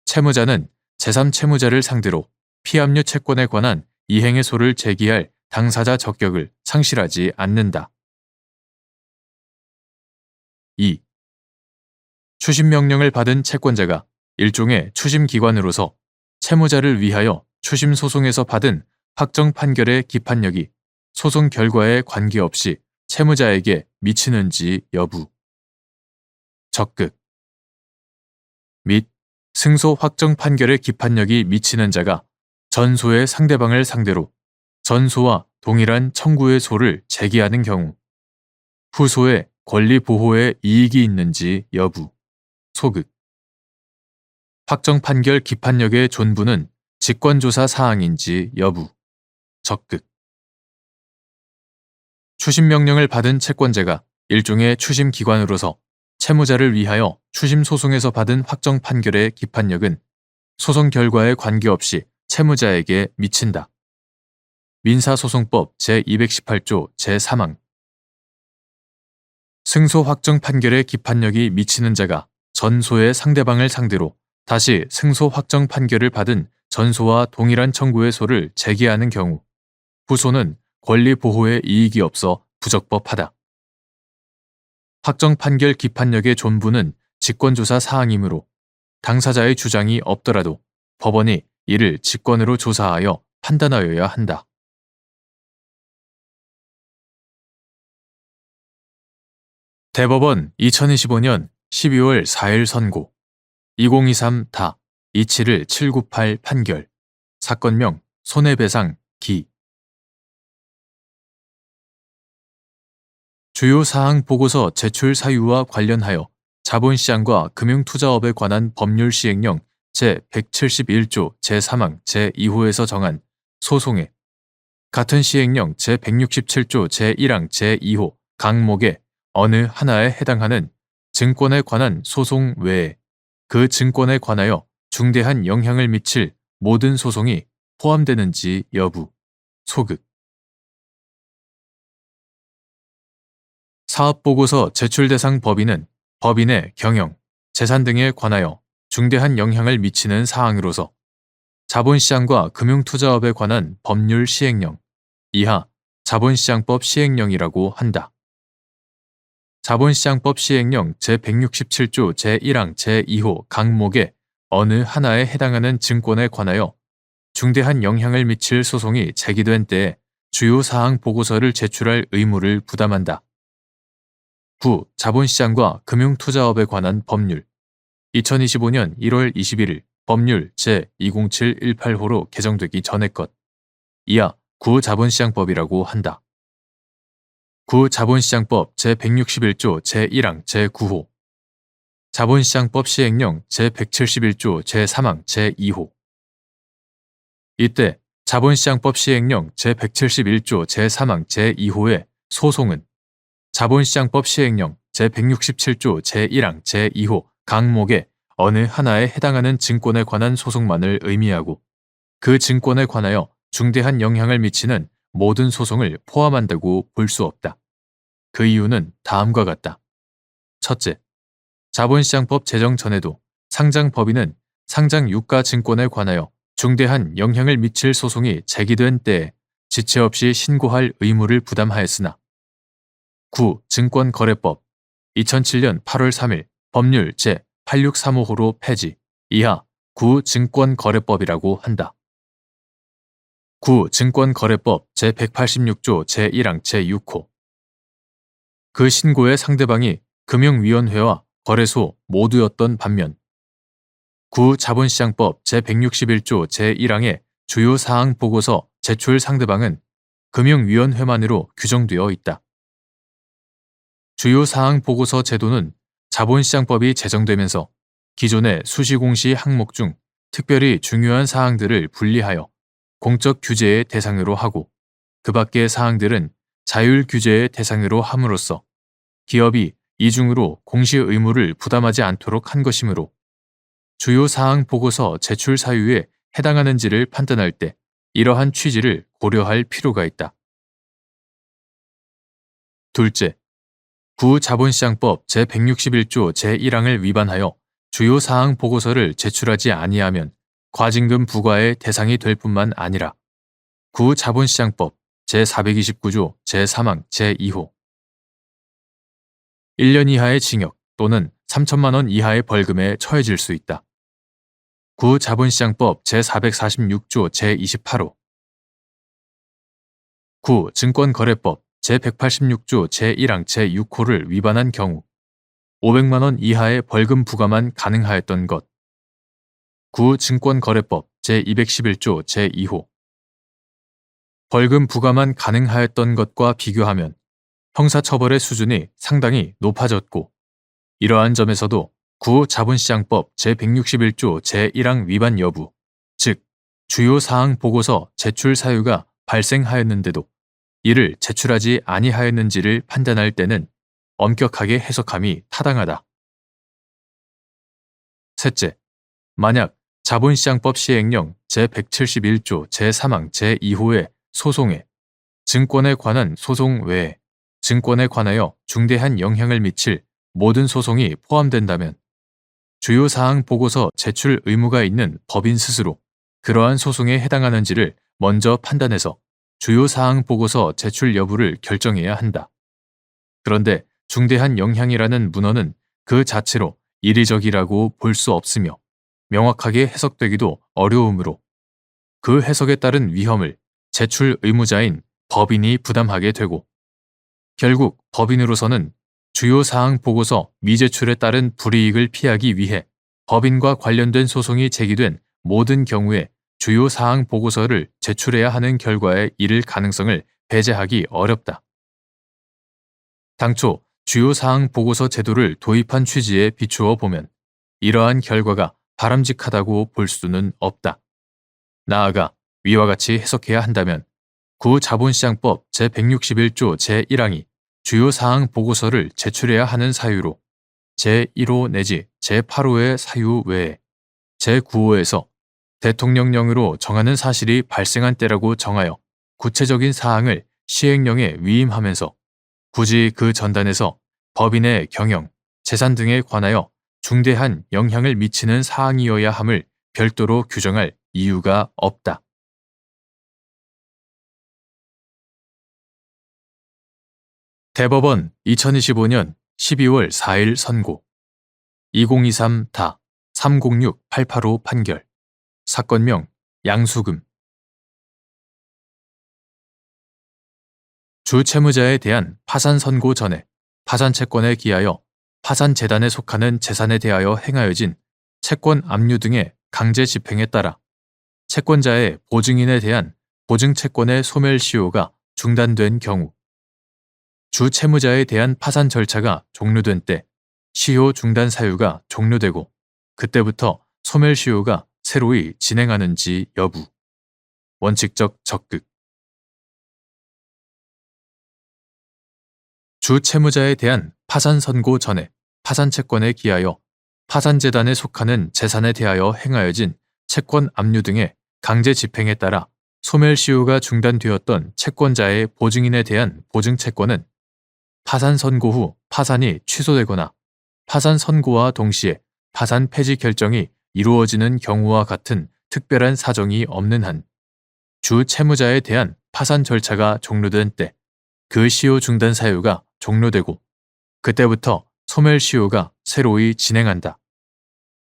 채무자는 제3채무자를 상대로 피압류 채권에 관한 이행의 소를 제기할 당사자 적격을 상실하지 않는다. 2. 추심명령을 받은 채권자가 일종의 추심기관으로서 채무자를 위하여 추심소송에서 받은 확정 판결의 기판력이 소송 결과에 관계없이 채무자에게 미치는지 여부 적극 및 승소 확정 판결의 기판력이 미치는 자가 전소의 상대방을 상대로 전소와 동일한 청구의 소를 제기하는 경우 후소의 권리 보호에 이익이 있는지 여부 소극 확정 판결 기판력의 존부는 직권조사 사항인지 여부 적극 추심명령을 받은 채권자가 일종의 추심기관으로서 채무자를 위하여 추심소송에서 받은 확정 판결의 기판력은 소송 결과에 관계없이 채무자에게 미친다. 민사소송법 제218조 제3항 승소 확정 판결의 기판력이 미치는 자가 전소의 상대방을 상대로 다시 승소 확정 판결을 받은 전소와 동일한 청구의 소를 제기하는 경우 후소는 권리 보호에 이익이 없어 부적법하다. 확정 판결 기판력의 존부는 직권조사 사항이므로 당사자의 주장이 없더라도 법원이 이를 직권으로 조사하여 판단하여야 한다. 대법원 2025년 12월 4일 선고 2023다 271-798 판결 사건명 손해배상 기 주요 사항 보고서 제출 사유와 관련하여 자본시장과 금융투자업에 관한 법률 시행령 제171조 제3항 제2호에서 정한 소송에 같은 시행령 제167조 제1항 제2호 강목의 어느 하나에 해당하는 증권에 관한 소송 외에 그 증권에 관하여 중대한 영향을 미칠 모든 소송이 포함되는지 여부 소극 사업보고서 제출 대상 법인은 법인의 경영, 재산 등에 관하여 중대한 영향을 미치는 사항으로서 자본시장과 금융투자업에 관한 법률 시행령, 이하 자본시장법 시행령이라고 한다. 자본시장법 시행령 제167조 제1항 제2호 강목의 어느 하나에 해당하는 증권에 관하여 중대한 영향을 미칠 소송이 제기된 때에 주요 사항 보고서를 제출할 의무를 부담한다. 9. 자본시장과 금융투자업에 관한 법률 2025년 1월 21일 법률 제20718호로 개정되기 전의 것. 이하 구자본시장법이라고 한다. 구자본시장법 제161조 제1항 제9호 자본시장법 시행령 제171조 제3항 제2호 이때 자본시장법 시행령 제171조 제3항 제2호의 소송은 자본시장법 시행령 제167조 제1항 제2호 강목의 어느 하나에 해당하는 증권에 관한 소송만을 의미하고 그 증권에 관하여 중대한 영향을 미치는 모든 소송을 포함한다고 볼 수 없다. 그 이유는 다음과 같다. 첫째, 자본시장법 제정 전에도 상장법인은 상장 유가 증권에 관하여 중대한 영향을 미칠 소송이 제기된 때에 지체 없이 신고할 의무를 부담하였으나 9. 증권거래법 2007년 8월 3일 법률 제8635호로 폐지, 이하 9. 증권거래법이라고 한다. 9. 증권거래법 제186조 제1항 제6호 그 신고의 상대방이 금융위원회와 거래소 모두였던 반면 9. 자본시장법 제161조 제1항의 주요 사항 보고서 제출 상대방은 금융위원회만으로 규정되어 있다. 주요 사항 보고서 제도는 자본시장법이 제정되면서 기존의 수시공시 항목 중 특별히 중요한 사항들을 분리하여 공적 규제의 대상으로 하고 그 밖의 사항들은 자율 규제의 대상으로 함으로써 기업이 이중으로 공시 의무를 부담하지 않도록 한 것이므로 주요 사항 보고서 제출 사유에 해당하는지를 판단할 때 이러한 취지를 고려할 필요가 있다. 둘째, 구자본시장법 제161조 제1항을 위반하여 주요 사항 보고서를 제출하지 아니하면 과징금 부과의 대상이 될 뿐만 아니라 구자본시장법 제429조 제3항 제2호 1년 이하의 징역 또는 3천만 원 이하의 벌금에 처해질 수 있다. 구자본시장법 제446조 제28호 9. 증권거래법 제186조 제1항 제6호를 위반한 경우 500만 원 이하의 벌금 부과만 가능하였던 것. 9. 증권거래법 제211조 제2호 벌금 부과만 가능하였던 것과 비교하면 형사처벌의 수준이 상당히 높아졌고 이러한 점에서도 구자본시장법 제161조 제1항 위반 여부, 즉 주요 사항 보고서 제출 사유가 발생하였는데도 이를 제출하지 아니하였는지를 판단할 때는 엄격하게 해석함이 타당하다. 셋째, 만약 자본시장법 시행령 제171조 제3항 제2호의 소송에 증권에 관한 소송 외에 증권에 관하여 중대한 영향을 미칠 모든 소송이 포함된다면 주요 사항 보고서 제출 의무가 있는 법인 스스로 그러한 소송에 해당하는지를 먼저 판단해서 주요 사항 보고서 제출 여부를 결정해야 한다. 그런데 중대한 영향이라는 문헌은 그 자체로 이리적이라고 볼 수 없으며 명확하게 해석되기도 어려우므로 그 해석에 따른 위험을 제출 의무자인 법인이 부담하게 되고 결국 법인으로서는 주요 사항 보고서 미제출에 따른 불이익을 피하기 위해 법인과 관련된 소송이 제기된 모든 경우에 주요 사항 보고서를 제출해야 하는 결과에 이를 가능성을 배제하기 어렵다. 당초 주요 사항 보고서 제도를 도입한 취지에 비추어 보면 이러한 결과가 바람직하다고 볼 수는 없다. 나아가 위와 같이 해석해야 한다면 구자본시장법 제161조 제1항이 주요 사항 보고서를 제출해야 하는 사유로 제1호 내지 제8호의 사유 외에 제9호에서 대통령령으로 정하는 사실이 발생한 때라고 정하여 구체적인 사항을 시행령에 위임하면서 굳이 그 전단에서 법인의 경영, 재산 등에 관하여 중대한 영향을 미치는 사항이어야 함을 별도로 규정할 이유가 없다. 대법원 2025년 12월 4일 선고 2023다 306-885 판결 사건명 양수금 주 채무자에 대한 파산 선고 전에 파산 채권에 기하여 파산재단에 속하는 재산에 대하여 행하여진 채권 압류 등의 강제 집행에 따라 채권자의 보증인에 대한 보증채권의 소멸시효가 중단된 경우 주 채무자에 대한 파산 절차가 종료된 때 시효 중단 사유가 종료되고 그때부터 소멸시효가 새로이 진행하는지 여부 원칙적 적극 주 채무자에 대한 파산 선고 전에 파산 채권에 기하여 파산재단에 속하는 재산에 대하여 행하여진 채권 압류 등의 강제 집행에 따라 소멸시효가 중단되었던 채권자의 보증인에 대한 보증채권은 파산 선고 후 파산이 취소되거나 파산 선고와 동시에 파산 폐지 결정이 이루어지는 경우와 같은 특별한 사정이 없는 한 주 채무자에 대한 파산 절차가 종료된 때 그 시효 중단 사유가 종료되고 그때부터 소멸시효가 새로이 진행한다.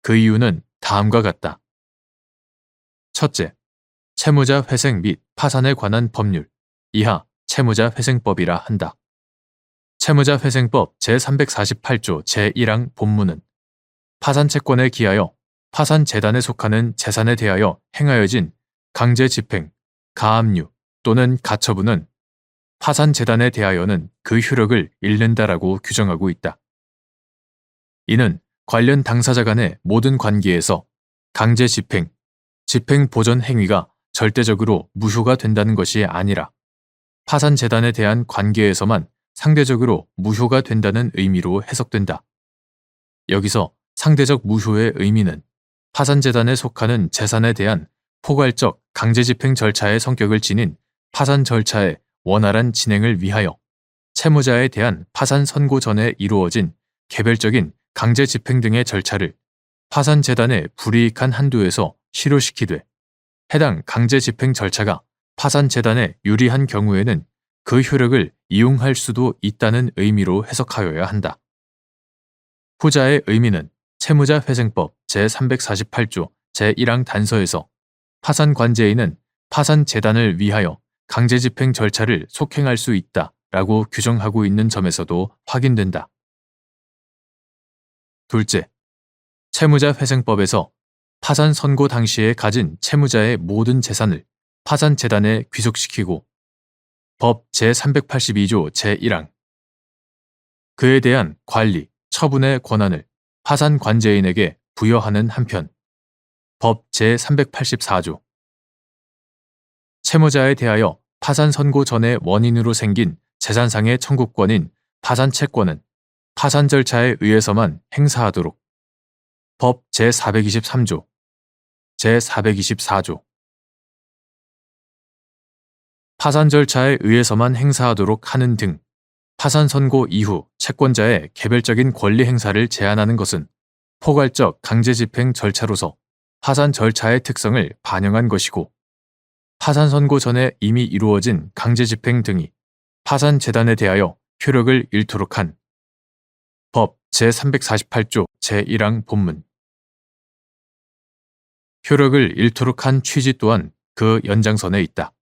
그 이유는 다음과 같다. 첫째, 채무자 회생 및 파산에 관한 법률 이하 채무자 회생법이라 한다. 채무자 회생법 제348조 제1항 본문은 파산채권에 기하여 파산재단에 속하는 재산에 대하여 행하여진 강제 집행, 가압류 또는 가처분은 파산재단에 대하여는 그 효력을 잃는다라고 규정하고 있다. 이는 관련 당사자 간의 모든 관계에서 강제 집행, 집행 보전 행위가 절대적으로 무효가 된다는 것이 아니라 파산재단에 대한 관계에서만 상대적으로 무효가 된다는 의미로 해석된다. 여기서 상대적 무효의 의미는 파산재단에 속하는 재산에 대한 포괄적 강제집행 절차의 성격을 지닌 파산 절차의 원활한 진행을 위하여 채무자에 대한 파산 선고 전에 이루어진 개별적인 강제집행 등의 절차를 파산재단의 불이익한 한도에서 실효시키되 해당 강제집행 절차가 파산재단에 유리한 경우에는 그 효력을 이용할 수도 있다는 의미로 해석하여야 한다. 후자의 의미는 채무자 회생법 제348조 제1항 단서에서 파산관제인은 파산재단을 위하여 강제집행 절차를 속행할 수 있다라고 규정하고 있는 점에서도 확인된다. 둘째, 채무자 회생법에서 파산 선고 당시에 가진 채무자의 모든 재산을 파산재단에 귀속시키고 법 제382조 제1항 그에 대한 관리, 처분의 권한을 파산관제인에게 부여하는 한편 법 제384조 채무자에 대하여 파산 선고 전의 원인으로 생긴 재산상의 청구권인 파산채권은 파산 절차에 의해서만 행사하도록 법 제423조, 제424조 파산 절차에 의해서만 행사하도록 하는 등 파산 선고 이후 채권자의 개별적인 권리 행사를 제한하는 것은 포괄적 강제집행 절차로서 파산 절차의 특성을 반영한 것이고 파산 선고 전에 이미 이루어진 강제집행 등이 파산재단에 대하여 효력을 잃도록 한 법 제348조 제1항 본문 효력을 잃도록 한 취지 또한 그 연장선에 있다.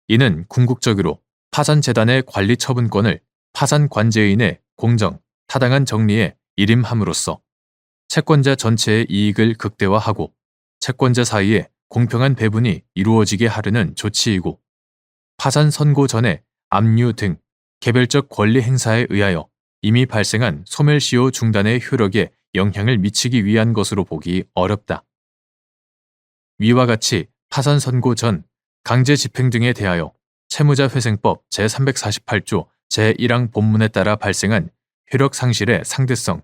이는 궁극적으로 파산재단의 관리 처분권을 파산관제인의 공정, 타당한 정리에 일임함으로써 채권자 전체의 이익을 극대화하고 채권자 사이에 공평한 배분이 이루어지게 하려는 조치이고 파산 선고 전에 압류 등 개별적 권리 행사에 의하여 이미 발생한 소멸시효 중단의 효력에 영향을 미치기 위한 것으로 보기 어렵다. 위와 같이 파산 선고 전 강제 집행 등에 대하여 채무자 회생법 제348조 제1항 본문에 따라 발생한 효력 상실의 상대성,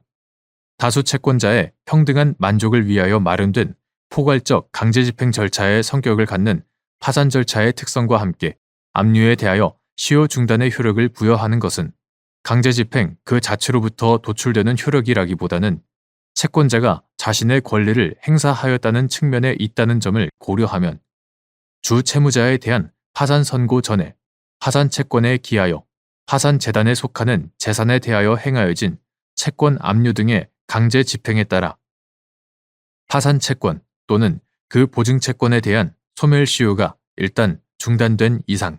다수 채권자의 평등한 만족을 위하여 마련된 포괄적 강제집행 절차의 성격을 갖는 파산 절차의 특성과 함께 압류에 대하여 시효 중단의 효력을 부여하는 것은 강제집행 그 자체로부터 도출되는 효력이라기보다는 채권자가 자신의 권리를 행사하였다는 측면에 있다는 점을 고려하면 주 채무자에 대한 파산 선고 전에 파산 채권에 기하여 파산 재단에 속하는 재산에 대하여 행하여진 채권 압류 등의 강제 집행에 따라 파산 채권 또는 그 보증 채권에 대한 소멸시효가 일단 중단된 이상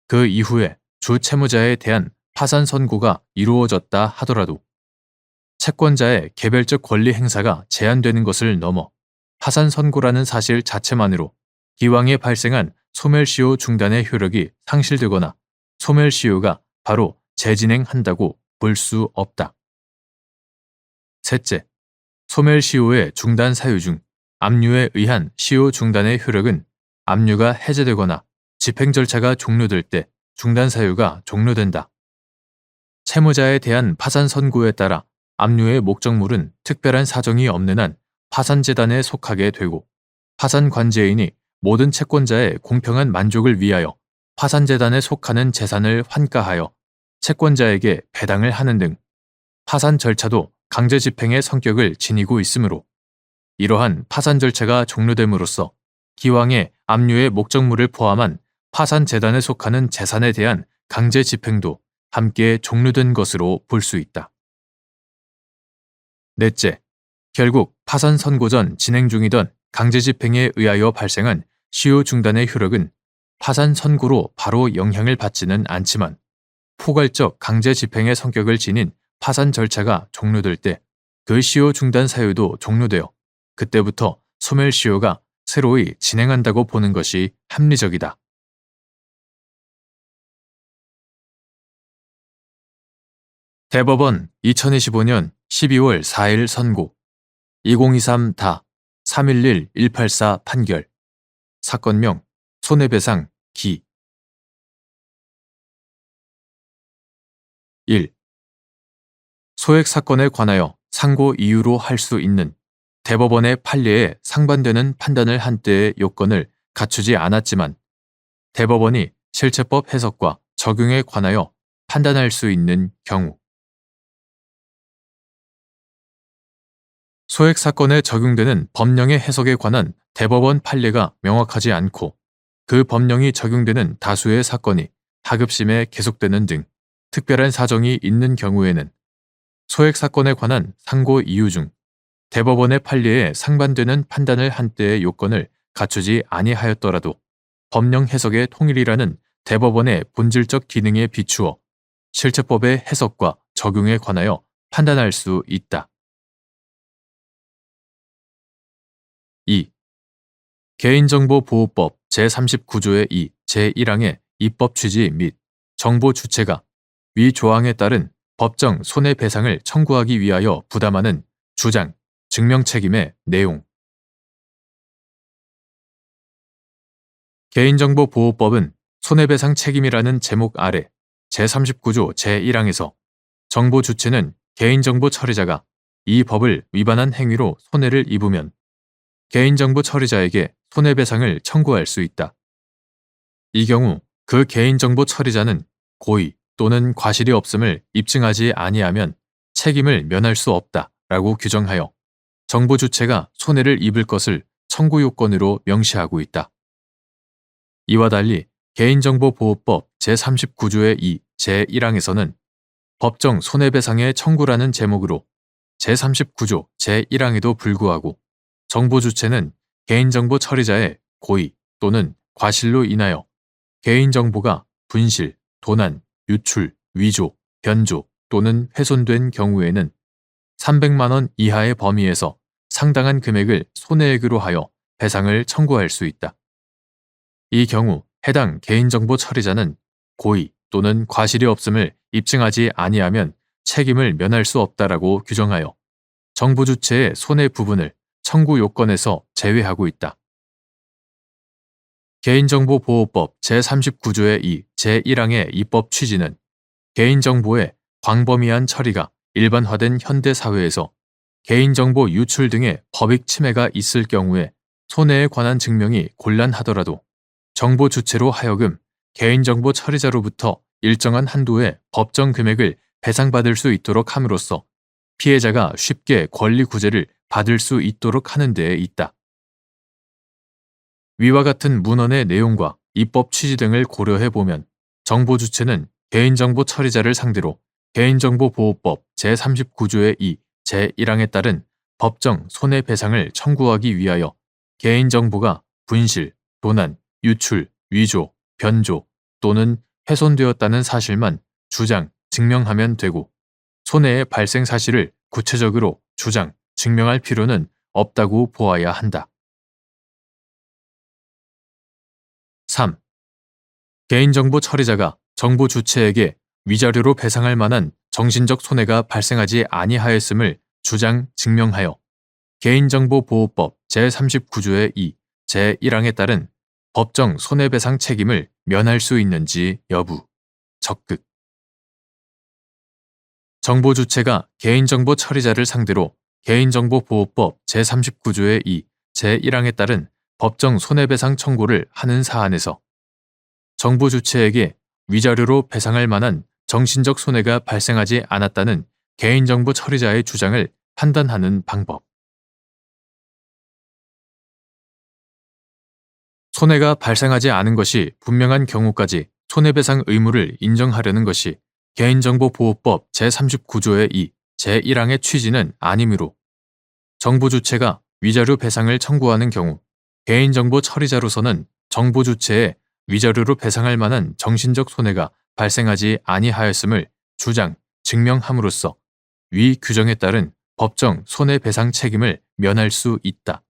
그 이후에 주 채무자에 대한 파산 선고가 이루어졌다 하더라도 채권자의 개별적 권리 행사가 제한되는 것을 넘어 파산 선고라는 사실 자체만으로 기왕에 발생한 소멸시효 중단의 효력이 상실되거나 소멸시효가 바로 재진행한다고 볼 수 없다. 셋째, 소멸시효의 중단 사유 중 압류에 의한 시효 중단의 효력은 압류가 해제되거나 집행 절차가 종료될 때 중단 사유가 종료된다. 채무자에 대한 파산 선고에 따라 압류의 목적물은 특별한 사정이 없는 한 파산재단에 속하게 되고 파산 관제인이 모든 채권자의 공평한 만족을 위하여 파산재단에 속하는 재산을 환가하여 채권자에게 배당을 하는 등 파산 절차도 강제 집행의 성격을 지니고 있으므로 이러한 파산 절차가 종료됨으로써 기왕의 압류의 목적물을 포함한 파산재단에 속하는 재산에 대한 강제 집행도 함께 종료된 것으로 볼 수 있다. 넷째, 결국 파산 선고 전 진행 중이던 강제 집행에 의하여 발생한 시효 중단의 효력은 파산 선고로 바로 영향을 받지는 않지만 포괄적 강제 집행의 성격을 지닌 파산 절차가 종료될 때 그 시효 중단 사유도 종료되어 그때부터 소멸시효가 새로이 진행한다고 보는 것이 합리적이다. 대법원 2025년 12월 4일 선고 2023다 311-184 판결 사건명 손해배상 기 1. 소액 사건에 관하여 상고 이유로 할 수 있는 대법원의 판례에 상반되는 판단을 한 때의 요건을 갖추지 않았지만 대법원이 실체법 해석과 적용에 관하여 판단할 수 있는 경우 소액 사건에 적용되는 법령의 해석에 관한 대법원 판례가 명확하지 않고 그 법령이 적용되는 다수의 사건이 하급심에 계속되는 등 특별한 사정이 있는 경우에는 소액 사건에 관한 상고 이유 중 대법원의 판례에 상반되는 판단을 한 때의 요건을 갖추지 아니하였더라도 법령 해석의 통일이라는 대법원의 본질적 기능에 비추어 실체법의 해석과 적용에 관하여 판단할 수 있다. 2. 개인정보보호법 제39조의 2, 제1항의 입법 취지 및 정보 주체가 위 조항에 따른 법정 손해배상을 청구하기 위하여 부담하는 주장, 증명책임의 내용 개인정보보호법은 손해배상 책임이라는 제목 아래 제39조 제1항에서 정보 주체는 개인정보 처리자가 이 법을 위반한 행위로 손해를 입으면 개인정보 처리자에게 손해배상을 청구할 수 있다. 이 경우 그 개인정보 처리자는 고의 또는 과실이 없음을 입증하지 아니하면 책임을 면할 수 없다라고 규정하여 정보 주체가 손해를 입을 것을 청구 요건으로 명시하고 있다. 이와 달리 개인정보보호법 제39조의 2, 제1항에서는 법정 손해배상의 청구라는 제목으로 제39조 제1항에도 불구하고 정보 주체는 개인정보 처리자의 고의 또는 과실로 인하여 개인정보가 분실, 도난, 유출, 위조, 변조 또는 훼손된 경우에는 300만 원 이하의 범위에서 상당한 금액을 손해액으로 하여 배상을 청구할 수 있다. 이 경우 해당 개인정보 처리자는 고의 또는 과실이 없음을 입증하지 아니하면 책임을 면할 수 없다라고 규정하여 정보 주체의 손해 부분을 청구 요건에서 제외하고 있다. 개인정보보호법 제39조의 2, 제1항의 입법 취지는 개인정보의 광범위한 처리가 일반화된 현대사회에서 개인정보 유출 등의 법익 침해가 있을 경우에 손해에 관한 증명이 곤란하더라도 정보 주체로 하여금 개인정보 처리자로부터 일정한 한도의 법정 금액을 배상받을 수 있도록 함으로써 피해자가 쉽게 권리 구제를 받을 수 있도록 하는 데에 있다. 위와 같은 문헌의 내용과 입법 취지 등을 고려해 보면 정보 주체는 개인정보 처리자를 상대로 개인정보보호법 제39조의 2, 제1항에 따른 법정 손해배상을 청구하기 위하여 개인정보가 분실, 도난, 유출, 위조, 변조 또는 훼손되었다는 사실만 주장, 증명하면 되고 손해의 발생 사실을 구체적으로 주장, 증명할 필요는 없다고 보아야 한다. 3. 개인정보 처리자가 정보 주체에게 위자료로 배상할 만한 정신적 손해가 발생하지 아니하였음을 주장, 증명하여 개인정보보호법 제39조의 2, 제1항에 따른 법정 손해배상 책임을 면할 수 있는지 여부. 적극. 정보 주체가 개인정보 처리자를 상대로 개인정보보호법 제39조의 2, 제1항에 따른 법정 손해배상 청구를 하는 사안에서 정보 주체에게 위자료로 배상할 만한 정신적 손해가 발생하지 않았다는 개인정보 처리자의 주장을 판단하는 방법. 손해가 발생하지 않은 것이 분명한 경우까지 손해배상 의무를 인정하려는 것이 개인정보보호법 제39조의 2, 제1항의 취지는 아니므로 정보 주체가 위자료 배상을 청구하는 경우 개인정보 처리자로서는 정보 주체에 위자료로 배상할 만한 정신적 손해가 발생하지 아니하였음을 주장, 증명함으로써 위 규정에 따른 법정 손해배상 책임을 면할 수 있다.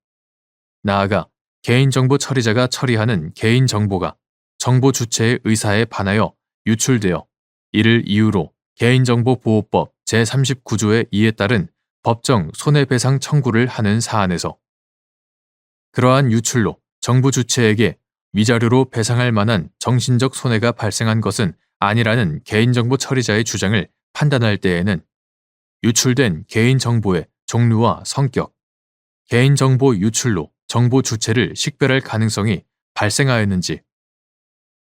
나아가 개인정보 처리자가 처리하는 개인정보가 정보 주체의 의사에 반하여 유출되어 이를 이유로 개인정보보호법 제39조의 2에 따른 법정 손해배상 청구를 하는 사안에서 그러한 유출로 정부 주체에게 위자료로 배상할 만한 정신적 손해가 발생한 것은 아니라는 개인정보 처리자의 주장을 판단할 때에는 유출된 개인정보의 종류와 성격, 개인정보 유출로 정보 주체를 식별할 가능성이 발생하였는지,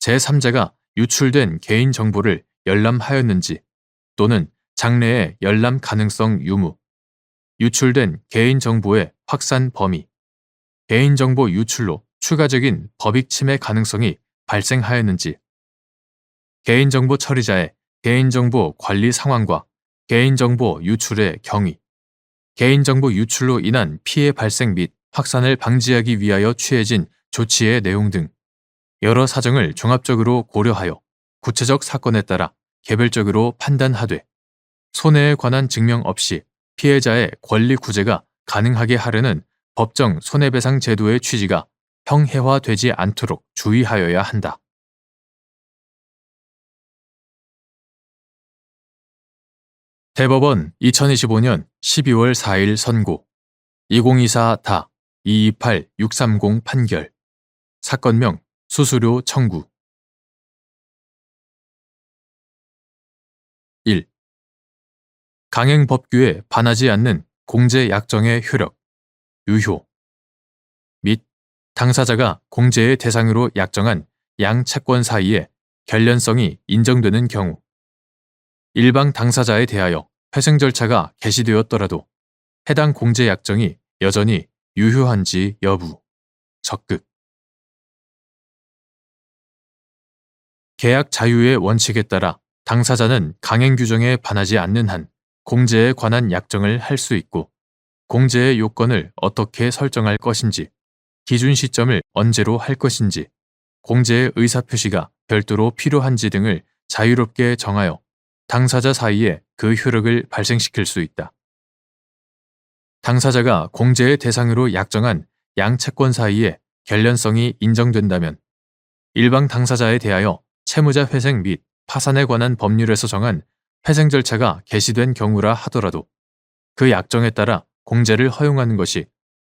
제3자가 유출된 개인정보를 열람하였는지 또는 장래의 열람 가능성 유무, 유출된 개인정보의 확산 범위, 개인정보 유출로 추가적인 법익 침해 가능성이 발생하였는지, 개인정보 처리자의 개인정보 관리 상황과 개인정보 유출의 경위, 개인정보 유출로 인한 피해 발생 및 확산을 방지하기 위하여 취해진 조치의 내용 등 여러 사정을 종합적으로 고려하여 구체적 사건에 따라 개별적으로 판단하되 손해에 관한 증명 없이 피해자의 권리 구제가 가능하게 하려는 법정 손해배상 제도의 취지가 형해화되지 않도록 주의하여야 한다. 대법원 2025년 12월 4일 선고 2024다 228630 판결 사건명 수수료 청구 1. 강행법규에 반하지 않는 공제 약정의 효력, 유효 및 당사자가 공제의 대상으로 약정한 양 채권 사이의 결련성이 인정되는 경우 일방 당사자에 대하여 회생 절차가 개시되었더라도 해당 공제 약정이 여전히 유효한지 여부. 적극. 계약 자유의 원칙에 따라 당사자는 강행 규정에 반하지 않는 한 공제에 관한 약정을 할 수 있고 공제의 요건을 어떻게 설정할 것인지, 기준 시점을 언제로 할 것인지, 공제의 의사표시가 별도로 필요한지 등을 자유롭게 정하여 당사자 사이에 그 효력을 발생시킬 수 있다. 당사자가 공제의 대상으로 약정한 양 채권 사이의 결련성이 인정된다면 일방 당사자에 대하여 채무자 회생 및 파산에 관한 법률에서 정한 회생 절차가 개시된 경우라 하더라도 그 약정에 따라 공제를 허용하는 것이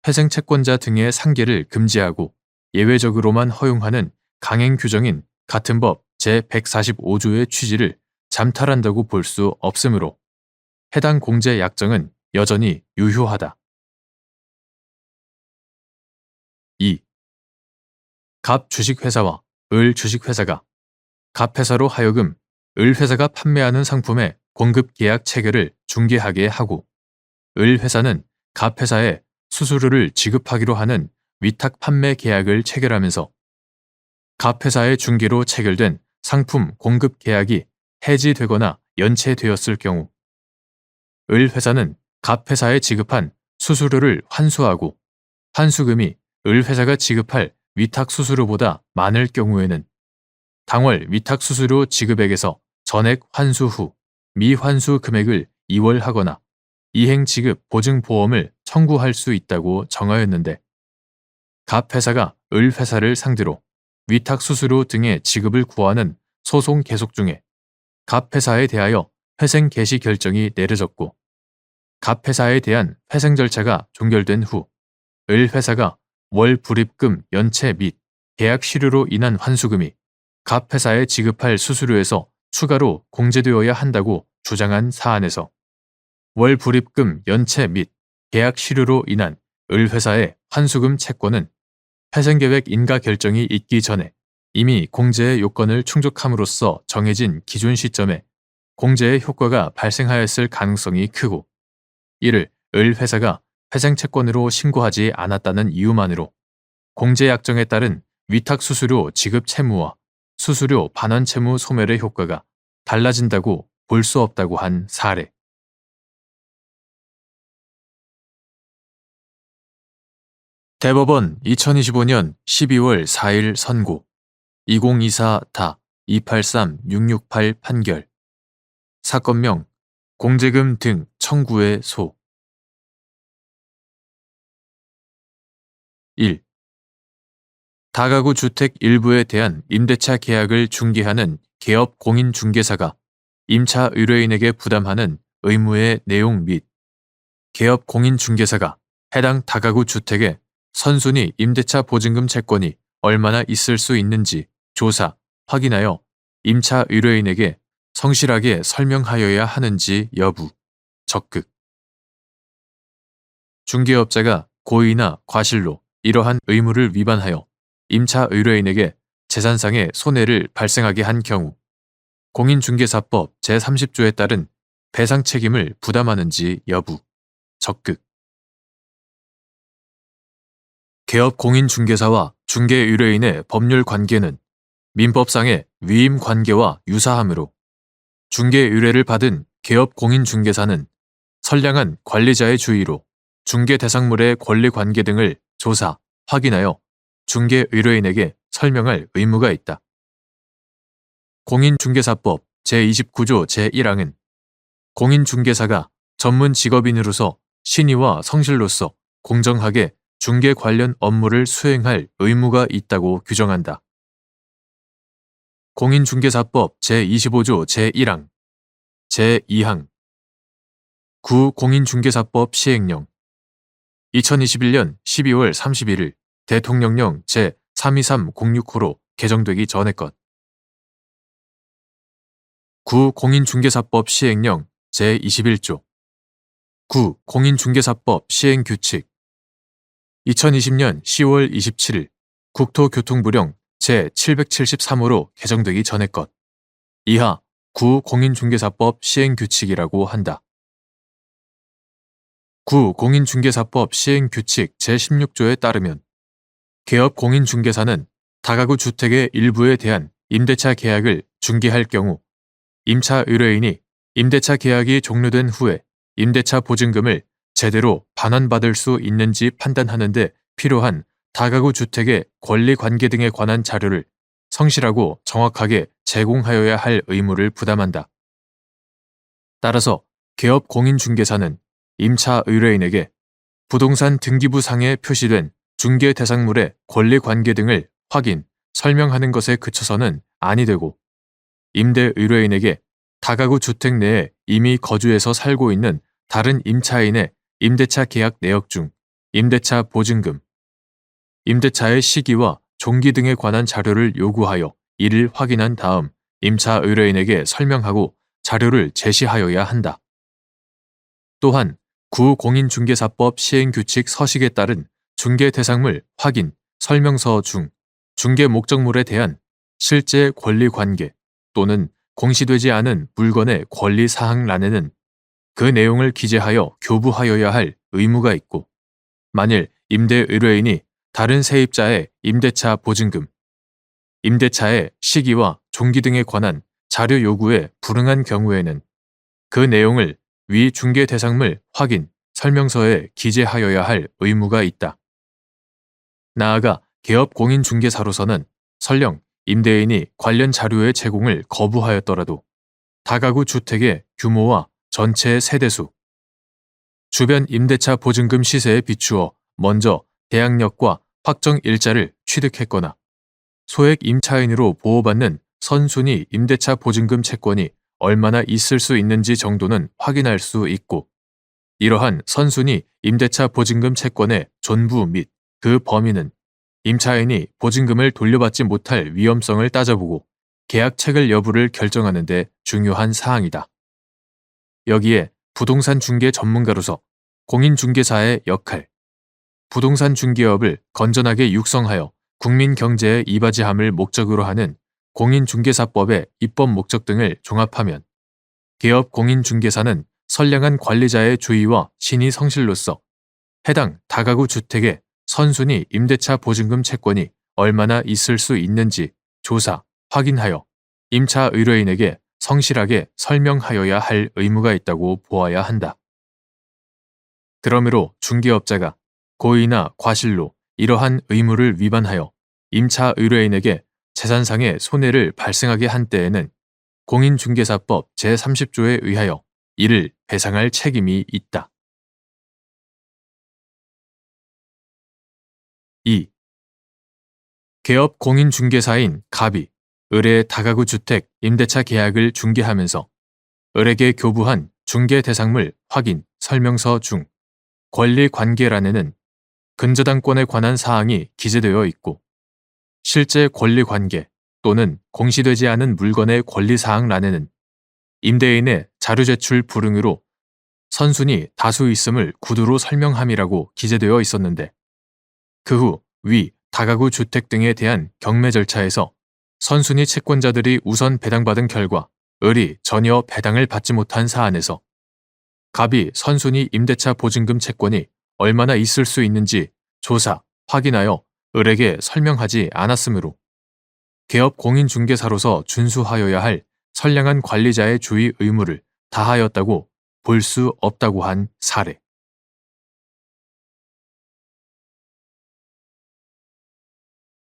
회생 채권자 등의 상계를 금지하고 예외적으로만 허용하는 강행 규정인 같은 법 제145조의 취지를 잠탈한다고 볼 수 없으므로 해당 공제 약정은 여전히 유효하다. 2. 갑 주식회사와 을 주식회사가 갑회사로 하여금 을 회사가 판매하는 상품의 공급 계약 체결을 중개하게 하고 을 회사는 갑 회사에 수수료를 지급하기로 하는 위탁 판매 계약을 체결하면서 갑 회사의 중개로 체결된 상품 공급 계약이 해지되거나 연체되었을 경우 을 회사는 갑 회사에 지급한 수수료를 환수하고 환수금이 을 회사가 지급할 위탁 수수료보다 많을 경우에는 당월 위탁 수수료 지급액에서 전액 환수 후 미환수 금액을 이월하거나 이행 지급 보증 보험을 청구할 수 있다고 정하였는데 갑 회사가 을 회사를 상대로 위탁 수수료 등의 지급을 구하는 소송 계속 중에 갑 회사에 대하여 회생 개시 결정이 내려졌고 갑 회사에 대한 회생 절차가 종결된 후 을 회사가 월 불입금 연체 및 계약 실효로 인한 환수금이 갑 회사에 지급할 수수료에서 추가로 공제되어야 한다고 주장한 사안에서 월 불입금 연체 및 계약 실효로 인한 을 회사의 환수금 채권은 회생계획 인가 결정이 있기 전에 이미 공제의 요건을 충족함으로써 정해진 기준 시점에 공제의 효과가 발생하였을 가능성이 크고 이를 을 회사가 회생 채권으로 신고하지 않았다는 이유만으로 공제 약정에 따른 위탁 수수료 지급 채무와 수수료 반환 채무 소멸의 효과가 달라진다고 볼 수 없다고 한 사례. 대법원 2025년 12월 4일 선고 2024-283668 판결 사건명 공제금 등 청구의 소 1. 다가구 주택 일부에 대한 임대차 계약을 중개하는 개업 공인중개사가 임차 의뢰인에게 부담하는 의무의 내용 및 개업 공인중개사가 해당 다가구 주택에 선순위 임대차 보증금 채권이 얼마나 있을 수 있는지 조사, 확인하여 임차 의뢰인에게 성실하게 설명하여야 하는지 여부, 적극. 중개업자가 고의나 과실로 이러한 의무를 위반하여 임차 의뢰인에게 재산상의 손해를 발생하게 한 경우 공인중개사법 제30조에 따른 배상 책임을 부담하는지 여부, 적극. 개업 공인중개사와 중개의뢰인의 법률 관계는 민법상의 위임 관계와 유사하므로 중개의뢰를 받은 개업 공인중개사는 선량한 관리자의 주의로 중개 대상물의 권리 관계 등을 조사, 확인하여 중개 의뢰인에게 설명할 의무가 있다. 공인중개사법 제29조 제1항은 공인중개사가 전문 직업인으로서 신의와 성실로서 공정하게 중개 관련 업무를 수행할 의무가 있다고 규정한다. 공인중개사법 제25조 제1항, 제2항, 구공인중개사법 시행령 2021년 12월 31일 대통령령 제32306호로 개정되기 전의 것. 구공인중개사법 시행령 제21조 구공인중개사법 시행규칙 2020년 10월 27일 국토교통부령 제773호로 개정되기 전의 것. 이하 구공인중개사법 시행규칙이라고 한다. 구공인중개사법 시행규칙 제16조에 따르면 개업 공인중개사는 다가구 주택의 일부에 대한 임대차 계약을 중개할 경우 임차 의뢰인이 임대차 계약이 종료된 후에 임대차 보증금을 제대로 반환받을 수 있는지 판단하는 데 필요한 다가구 주택의 권리 관계 등에 관한 자료를 성실하고 정확하게 제공하여야 할 의무를 부담한다. 따라서 개업 공인중개사는 임차 의뢰인에게 부동산 등기부 상에 표시된 중개 대상물의 권리 관계 등을 확인, 설명하는 것에 그쳐서는 아니 되고 임대 의뢰인에게 다가구 주택 내에 이미 거주해서 살고 있는 다른 임차인의 임대차 계약 내역 중 임대차 보증금, 임대차의 시기와 종기 등에 관한 자료를 요구하여 이를 확인한 다음 임차 의뢰인에게 설명하고 자료를 제시하여야 한다. 또한 구공인중개사법 시행규칙 서식에 따른 중개 대상물 확인, 설명서 중 중개 목적물에 대한 실제 권리 관계 또는 공시되지 않은 물건의 권리 사항란에는 그 내용을 기재하여 교부하여야 할 의무가 있고, 만일 임대 의뢰인이 다른 세입자의 임대차 보증금, 임대차의 시기와 종기 등에 관한 자료 요구에 불응한 경우에는 그 내용을 위 중개 대상물 확인 설명서에 기재하여야 할 의무가 있다. 나아가 개업 공인중개사로서는 설령 임대인이 관련 자료의 제공을 거부하였더라도 다가구 주택의 규모와 전체 세대수, 주변 임대차 보증금 시세에 비추어 먼저 대항력과 확정 일자를 취득했거나 소액 임차인으로 보호받는 선순위 임대차 보증금 채권이 얼마나 있을 수 있는지 정도는 확인할 수 있고, 이러한 선순위 임대차 보증금 채권의 존부 및 그 범위는 임차인이 보증금을 돌려받지 못할 위험성을 따져보고 계약 체결 여부를 결정하는 데 중요한 사항이다. 여기에 부동산 중개 전문가로서 공인중개사의 역할, 부동산 중개업을 건전하게 육성하여 국민 경제에 이바지함을 목적으로 하는 공인중개사법의 입법 목적 등을 종합하면 개업 공인중개사는 선량한 관리자의 주의와 신의 성실로서 해당 다가구 주택의 선순위 임대차 보증금 채권이 얼마나 있을 수 있는지 조사, 확인하여 임차 의뢰인에게 성실하게 설명하여야 할 의무가 있다고 보아야 한다. 그러므로 중개업자가 고의나 과실로 이러한 의무를 위반하여 임차 의뢰인에게 재산상의 손해를 발생하게 한 때에는 공인중개사법 제30조에 의하여 이를 배상할 책임이 있다. 2. 개업 공인중개사인 갑이 을의 다가구 주택 임대차 계약을 중개하면서 을에게 교부한 중개대상물 확인 설명서 중 권리관계란에는 근저당권에 관한 사항이 기재되어 있고, 실제 권리관계 또는 공시되지 않은 물건의 권리사항란에는 임대인의 자료제출 불응으로 선순위 다수 있음을 구두로 설명함이라고 기재되어 있었는데, 그 후 위 다가구 주택 등에 대한 경매 절차에서 선순위 채권자들이 우선 배당받은 결과 을이 전혀 배당을 받지 못한 사안에서 갑이 선순위 임대차 보증금 채권이 얼마나 있을 수 있는지 조사, 확인하여 을에게 설명하지 않았으므로 개업 공인중개사로서 준수하여야 할 선량한 관리자의 주의 의무를 다하였다고 볼 수 없다고 한 사례.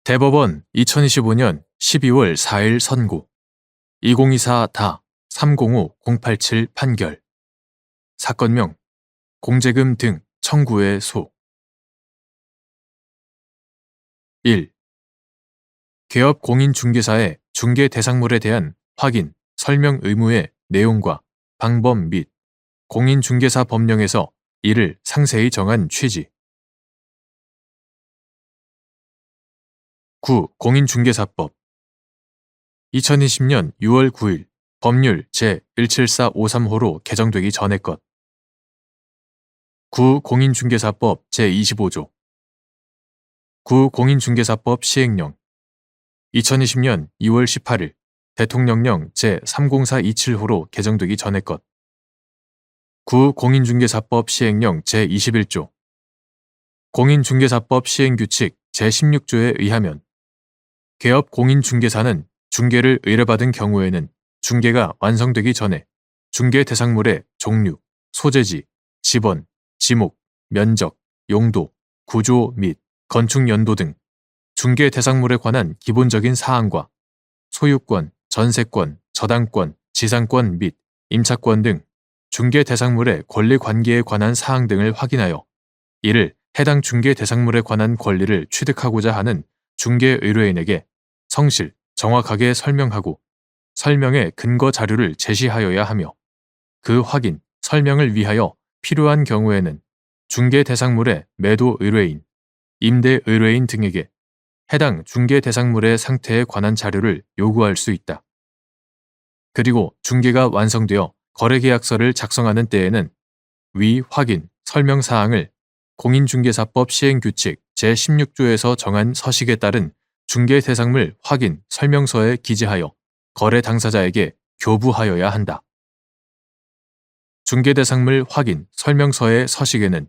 대법원 2025년 12월 4일 선고 2024다 305-087 판결. 사건명 공제금 등 청구의 소. 1. 개업 공인중개사의 중개 대상물에 대한 확인, 설명 의무의 내용과 방법 및 공인중개사 법령에서 이를 상세히 정한 취지. 9. 공인중개사법 2020년 6월 9일 법률 제17453호로 개정되기 전의 것. 9. 공인중개사법 제25조 9. 공인중개사법 시행령 2020년 2월 18일 대통령령 제30427호로 개정되기 전의 것. 9. 공인중개사법 시행령 제21조 공인중개사법 시행규칙 제16조에 의하면 개업 공인중개사는 중개를 의뢰받은 경우에는 중개가 완성되기 전에 중개 대상물의 종류, 소재지, 지번, 지목, 면적, 용도, 구조 및 건축 연도 등 중개 대상물에 관한 기본적인 사항과 소유권, 전세권, 저당권, 지상권 및 임차권 등 중개 대상물의 권리 관계에 관한 사항 등을 확인하여 이를 해당 중개 대상물에 관한 권리를 취득하고자 하는 중개 의뢰인에게 성실, 정확하게 설명하고 설명의 근거 자료를 제시하여야 하며 그 확인, 설명을 위하여 필요한 경우에는 중개 대상물의 매도 의뢰인, 임대 의뢰인 등에게 해당 중개 대상물의 상태에 관한 자료를 요구할 수 있다. 그리고 중개가 완성되어 거래계약서를 작성하는 때에는 위 확인, 설명 사항을 공인중개사법 시행규칙 제16조에서 정한 서식에 따른 중개 대상물 확인 설명서에 기재하여 거래 당사자에게 교부하여야 한다. 중개대상물 확인 설명서의 서식에는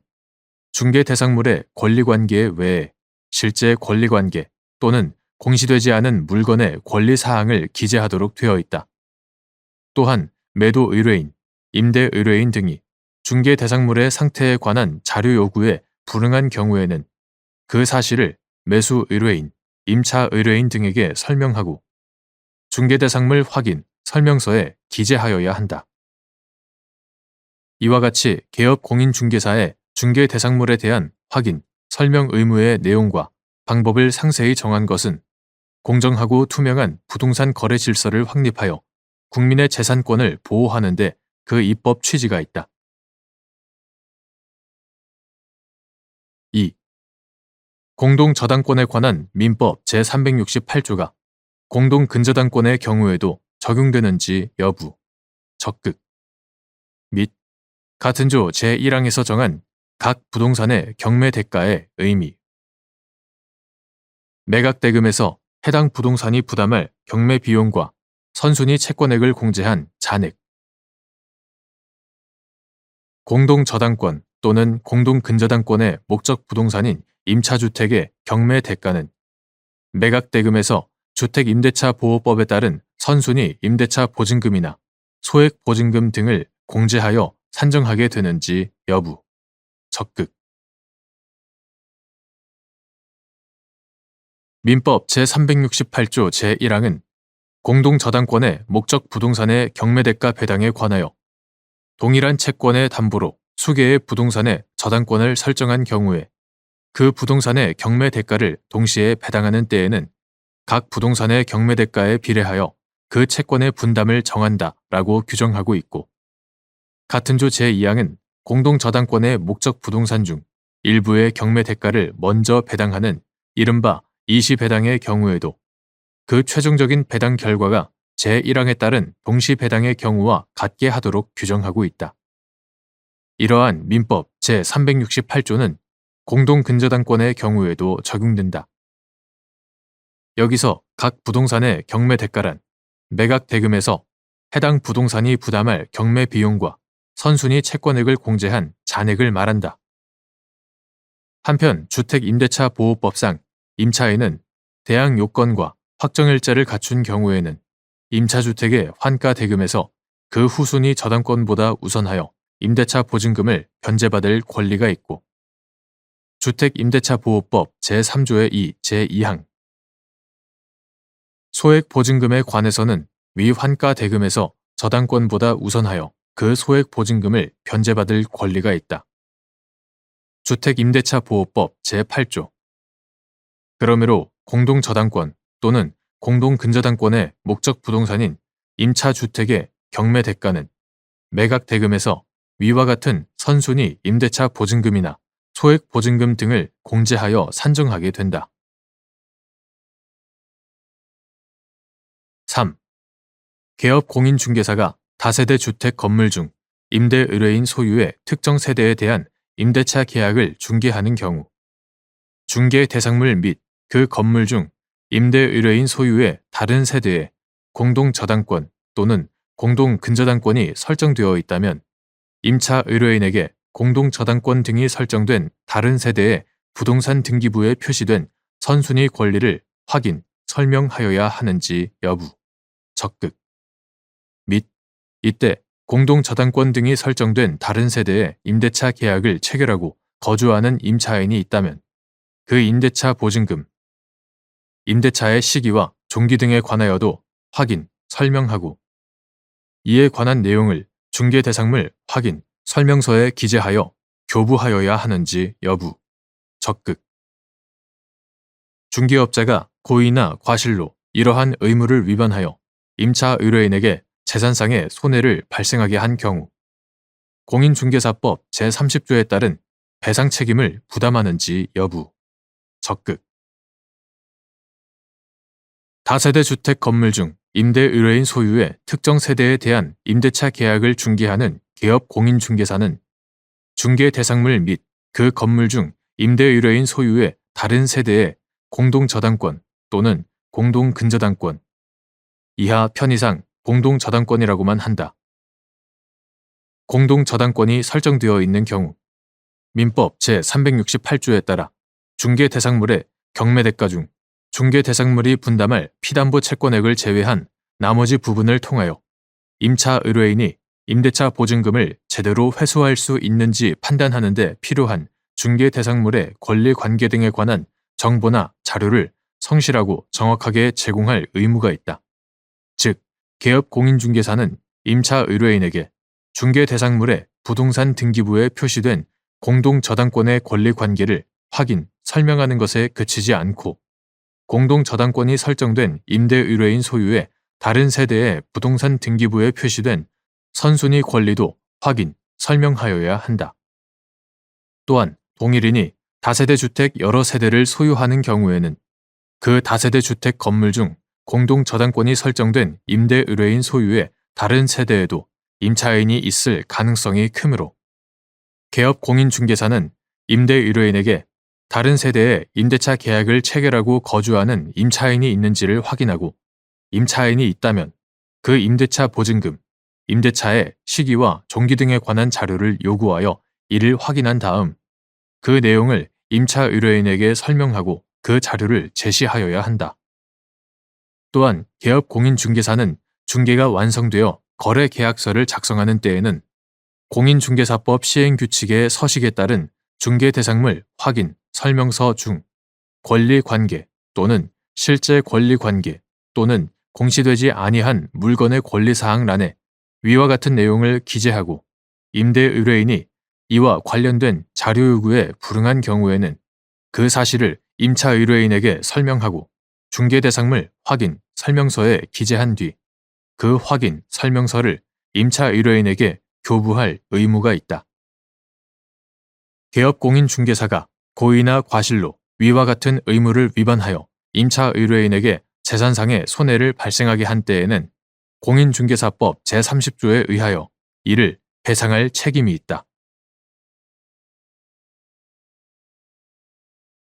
중개대상물의 권리관계 외에 실제 권리관계 또는 공시되지 않은 물건의 권리사항을 기재하도록 되어 있다. 또한 매도 의뢰인, 임대 의뢰인 등이 중개대상물의 상태에 관한 자료 요구에 불응한 경우에는 그 사실을 매수 의뢰인, 임차 의뢰인 등에게 설명하고 중개대상물 확인 설명서에 기재하여야 한다. 이와 같이 개업 공인중개사의 중개대상물에 대한 확인, 설명 의무의 내용과 방법을 상세히 정한 것은 공정하고 투명한 부동산 거래 질서를 확립하여 국민의 재산권을 보호하는 데 그 입법 취지가 있다. 2. 공동저당권에 관한 민법 제368조가 공동근저당권의 경우에도 적용되는지 여부, 적극 및 같은 조 제1항에서 정한 각 부동산의 경매 대가의 의미, 매각대금에서 해당 부동산이 부담할 경매 비용과 선순위 채권액을 공제한 잔액, 공동저당권 또는 공동근저당권의 목적 부동산인 임차주택의 경매 대가는 매각대금에서 주택임대차 보호법에 따른 선순위 임대차 보증금이나 소액보증금 등을 공제하여 산정하게 되는지 여부, 적극 민법 제368조 제1항은 공동저당권의 목적 부동산의 경매대가 배당에 관하여 동일한 채권의 담보로 수개의 부동산의 저당권을 설정한 경우에 그 부동산의 경매대가를 동시에 배당하는 때에는 각 부동산의 경매대가에 비례하여 그 채권의 분담을 정한다라고 규정하고 있고, 같은 조 제2항은 공동저당권의 목적 부동산 중 일부의 경매대가를 먼저 배당하는 이른바 이시배당의 경우에도 그 최종적인 배당 결과가 제1항에 따른 동시배당의 경우와 같게 하도록 규정하고 있다. 이러한 민법 제368조는 공동근저당권의 경우에도 적용된다. 여기서 각 부동산의 경매대가란 매각대금에서 해당 부동산이 부담할 경매 비용과 선순위 채권액을 공제한 잔액을 말한다. 한편 주택임대차 보호법상 임차인은 대항 요건과 확정일자를 갖춘 경우에는 임차주택의 환가대금에서 그 후순위 저당권보다 우선하여 임대차 보증금을 변제받을 권리가 있고, 주택임대차보호법 제3조의 2, 제2항 소액보증금에 관해서는 위 환가대금에서 저당권보다 우선하여 그 소액보증금을 변제받을 권리가 있다. 주택임대차보호법 제8조 그러므로 공동저당권 또는 공동근저당권의 목적 부동산인 임차주택의 경매대가는 매각대금에서 위와 같은 선순위 임대차 보증금이나 소액보증금 등을 공제하여 산정하게 된다. 3. 개업 공인중개사가 다세대 주택 건물 중 임대 의뢰인 소유의 특정 세대에 대한 임대차 계약을 중개하는 경우 중개 대상물 및 그 건물 중 임대 의뢰인 소유의 다른 세대에 공동저당권 또는 공동근저당권이 설정되어 있다면 임차 의뢰인에게 공동저당권 등이 설정된 다른 세대의 부동산 등기부에 표시된 선순위 권리를 확인, 설명하여야 하는지 여부, 적극 및 이때 공동저당권 등이 설정된 다른 세대의 임대차 계약을 체결하고 거주하는 임차인이 있다면 그 임대차 보증금, 임대차의 시기와 종기 등에 관하여도 확인, 설명하고 이에 관한 내용을 중개대상물 확인, 설명서에 기재하여 교부하여야 하는지 여부, 적극 중개업자가 고의나 과실로 이러한 의무를 위반하여 임차 의뢰인에게 재산상의 손해를 발생하게 한 경우 공인중개사법 제30조에 따른 배상 책임을 부담하는지 여부, 적극 다세대 주택 건물 중 임대 의뢰인 소유의 특정 세대에 대한 임대차 계약을 중개하는 개업 공인중개사는 중개 대상물 및 그 건물 중 임대 의뢰인 소유의 다른 세대의 공동저당권 또는 공동근저당권, 이하 편의상 공동저당권이라고만 한다. 공동저당권이 설정되어 있는 경우 민법 제368조에 따라 중개대상물의 경매대가 중 중개대상물이 분담할 피담보 채권액을 제외한 나머지 부분을 통하여 임차 의뢰인이 임대차 보증금을 제대로 회수할 수 있는지 판단하는 데 필요한 중개대상물의 권리관계 등에 관한 정보나 자료를 성실하고 정확하게 제공할 의무가 있다. 즉, 개업공인중개사는 임차 의뢰인에게 중개대상물의 부동산 등기부에 표시된 공동저당권의 권리관계를 확인, 설명하는 것에 그치지 않고 공동저당권이 설정된 임대의뢰인 소유의 다른 세대의 부동산 등기부에 표시된 선순위 권리도 확인, 설명하여야 한다. 또한 동일인이 다세대 주택 여러 세대를 소유하는 경우에는 그 다세대 주택 건물 중 공동저당권이 설정된 임대의뢰인 소유의 다른 세대에도 임차인이 있을 가능성이 크므로 개업공인중개사는 임대의뢰인에게 다른 세대의 임대차 계약을 체결하고 거주하는 임차인이 있는지를 확인하고 임차인이 있다면 그 임대차 보증금, 임대차의 시기와 종기 등에 관한 자료를 요구하여 이를 확인한 다음 그 내용을 임차 의뢰인에게 설명하고 그 자료를 제시하여야 한다. 또한 개업공인중개사는 중개가 완성되어 거래계약서를 작성하는 때에는 공인중개사법 시행규칙의 서식에 따른 중개대상물 확인, 설명서 중 권리관계 또는 실제 권리관계 또는 공시되지 아니한 물건의 권리사항란에 위와 같은 내용을 기재하고 임대의뢰인이 이와 관련된 자료 요구에 불응한 경우에는 그 사실을 임차의뢰인에게 설명하고 중개대상물 확인, 설명서에 기재한 뒤 그 확인, 설명서를 임차의뢰인에게 교부할 의무가 있다. 개업공인중개사가 고의나 과실로 위와 같은 의무를 위반하여 임차의뢰인에게 재산상의 손해를 발생하게 한 때에는 공인중개사법 제30조에 의하여 이를 배상할 책임이 있다.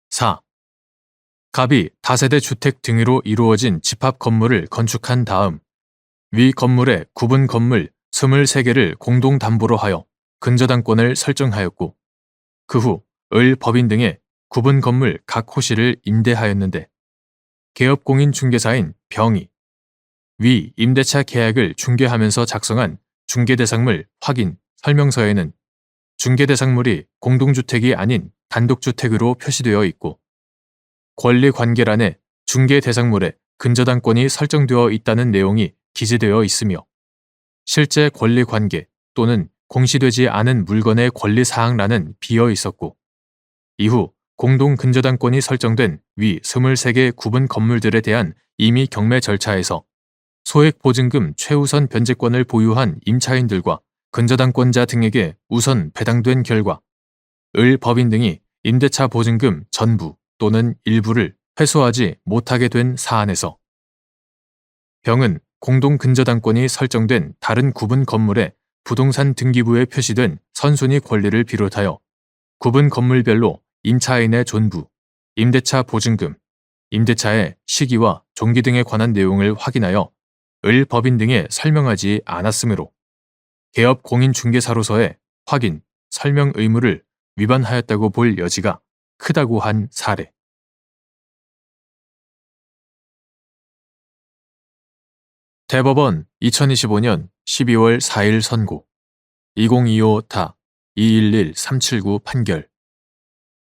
4. 갑이 다세대 주택 등으로 이루어진 집합 건물을 건축한 다음 위 건물의 구분 건물 23개를 공동담보로 하여 근저당권을 설정하였고 그 후 을 법인 등의 구분 건물 각 호실을 임대하였는데 개업공인중개사인 병이 위 임대차 계약을 중개하면서 작성한 중개대상물 확인 설명서에는 중개대상물이 공동주택이 아닌 단독주택으로 표시되어 있고 권리관계란에 중개대상물에 근저당권이 설정되어 있다는 내용이 기재되어 있으며 실제 권리관계 또는 공시되지 않은 물건의 권리사항란은 비어 있었고 이후 공동근저당권이 설정된 위 23개 구분 건물들에 대한 임의 경매 절차에서 소액보증금 최우선 변제권을 보유한 임차인들과 근저당권자 등에게 우선 배당된 결과 을 법인 등이 임대차 보증금 전부 또는 일부를 회수하지 못하게 된 사안에서 병은 공동근저당권이 설정된 다른 구분 건물의 부동산 등기부에 표시된 선순위 권리를 비롯하여 구분 건물별로 임차인의 존부, 임대차 보증금, 임대차의 시기와 종기 등에 관한 내용을 확인하여 을 법인 등에 설명하지 않았으므로 개업공인중개사로서의 확인, 설명 의무를 위반하였다고 볼 여지가 크다고 한 사례. 대법원 2025년 12월 4일 선고 2025-211379 판결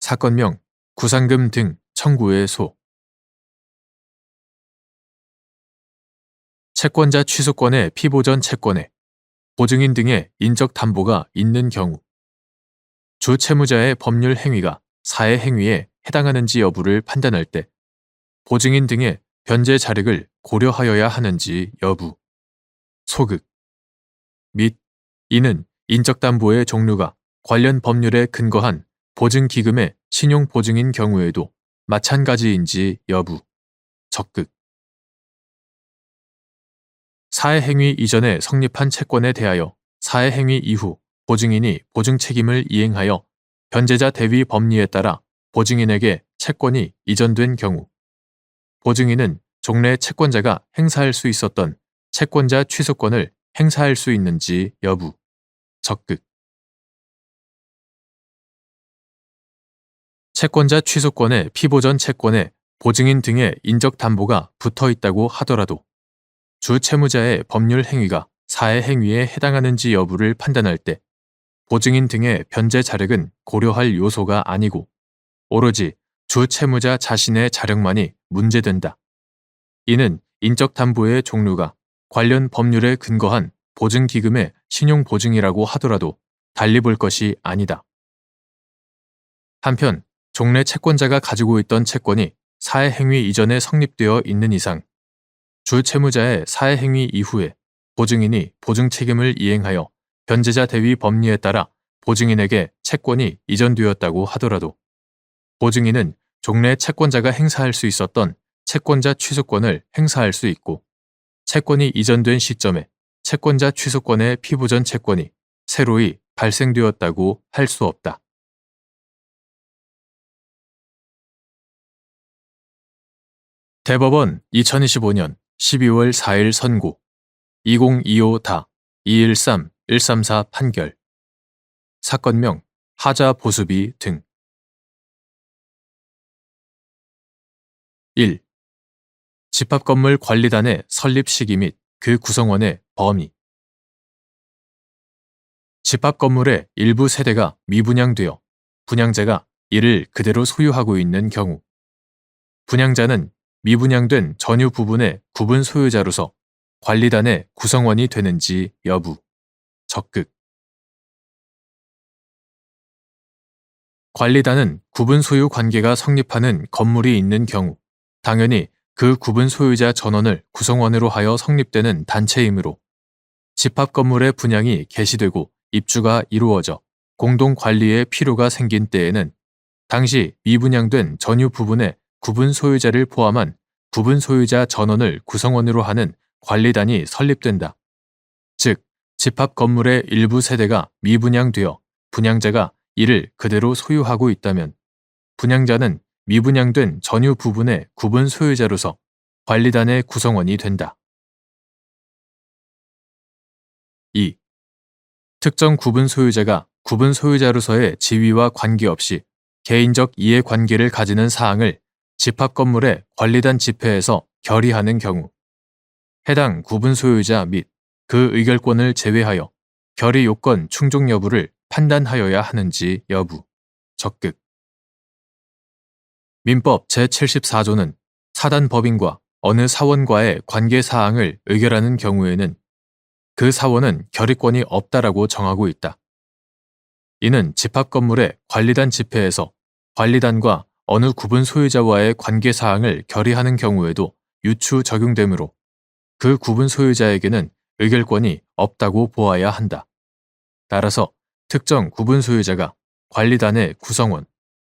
사건명 구상금 등 청구의 소 채권자 취소권의 피보전 채권에 보증인 등의 인적 담보가 있는 경우 주 채무자의 법률 행위가 사회 행위에 해당하는지 여부를 판단할 때 보증인 등의 변제 자력을 고려하여야 하는지 여부, 소극 및 이는 인적담보의 종류가 관련 법률에 근거한 보증기금의 신용보증인 경우에도 마찬가지인지 여부, 적극 사회행위 이전에 성립한 채권에 대하여 사회행위 이후 보증인이 보증책임을 이행하여 변제자 대위 법리에 따라 보증인에게 채권이 이전된 경우 보증인은 종래 채권자가 행사할 수 있었던 채권자 취소권을 행사할 수 있는지 여부, 적극. 채권자 취소권에 피보전 채권에 보증인 등의 인적 담보가 붙어 있다고 하더라도 주 채무자의 법률 행위가 사회 행위에 해당하는지 여부를 판단할 때 보증인 등의 변제 자력은 고려할 요소가 아니고 오로지 주 채무자 자신의 자력만이 문제된다. 이는 인적 담보의 종류가 관련 법률에 근거한 보증기금의 신용보증이라고 하더라도 달리 볼 것이 아니다. 한편 종래 채권자가 가지고 있던 채권이 사회행위 이전에 성립되어 있는 이상 주 채무자의 사회행위 이후에 보증인이 보증 책임을 이행하여 변제자 대위 법리에 따라 보증인에게 채권이 이전되었다고 하더라도 보증인은 종래 채권자가 행사할 수 있었던 채권자 취소권을 행사할 수 있고 채권이 이전된 시점에 채권자 취소권의 피보전 채권이 새로이 발생되었다고 할 수 없다. 대법원 2025년 12월 4일 선고 2025-213-134 판결 사건명 하자 보수비 등 1. 집합건물 관리단의 설립 시기 및 그 구성원의 범위 집합건물의 일부 세대가 미분양되어 분양자가 이를 그대로 소유하고 있는 경우 분양자는 미분양된 전유 부분의 구분 소유자로서 관리단의 구성원이 되는지 여부 적극 관리단은 구분 소유 관계가 성립하는 건물이 있는 경우 당연히 그 구분 소유자 전원을 구성원으로 하여 성립되는 단체이므로 집합 건물의 분양이 개시되고 입주가 이루어져 공동 관리의 필요가 생긴 때에는 당시 미분양된 전유 부분의 구분 소유자를 포함한 구분 소유자 전원을 구성원으로 하는 관리단이 설립된다. 즉, 집합 건물의 일부 세대가 미분양되어 분양자가 이를 그대로 소유하고 있다면 분양자는 미분양된 전유 부분의 구분 소유자로서 관리단의 구성원이 된다. 2. 특정 구분 소유자가 구분 소유자로서의 지위와 관계없이 개인적 이해관계를 가지는 사항을 집합 건물의 관리단 집회에서 결의하는 경우 해당 구분 소유자 및 그 의결권을 제외하여 결의 요건 충족 여부를 판단하여야 하는지 여부 적극 민법 제74조는 사단 법인과 어느 사원과의 관계 사항을 의결하는 경우에는 그 사원은 결의권이 없다라고 정하고 있다. 이는 집합 건물의 관리단 집회에서 관리단과 어느 구분 소유자와의 관계 사항을 결의하는 경우에도 유추 적용되므로 그 구분 소유자에게는 의결권이 없다고 보아야 한다. 따라서 특정 구분 소유자가 관리단의 구성원,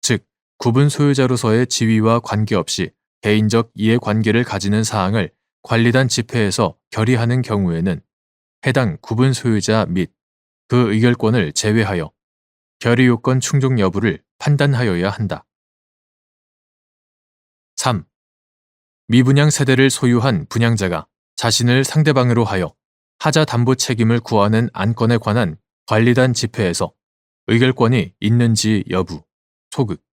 즉 구분 소유자로서의 지위와 관계없이 개인적 이해관계를 가지는 사항을 관리단 집회에서 결의하는 경우에는 해당 구분 소유자 및 그 의결권을 제외하여 결의 요건 충족 여부를 판단하여야 한다. 3. 미분양 세대를 소유한 분양자가 자신을 상대방으로 하여 하자 담보 책임을 구하는 안건에 관한 관리단 집회에서 의결권이 있는지 여부 소극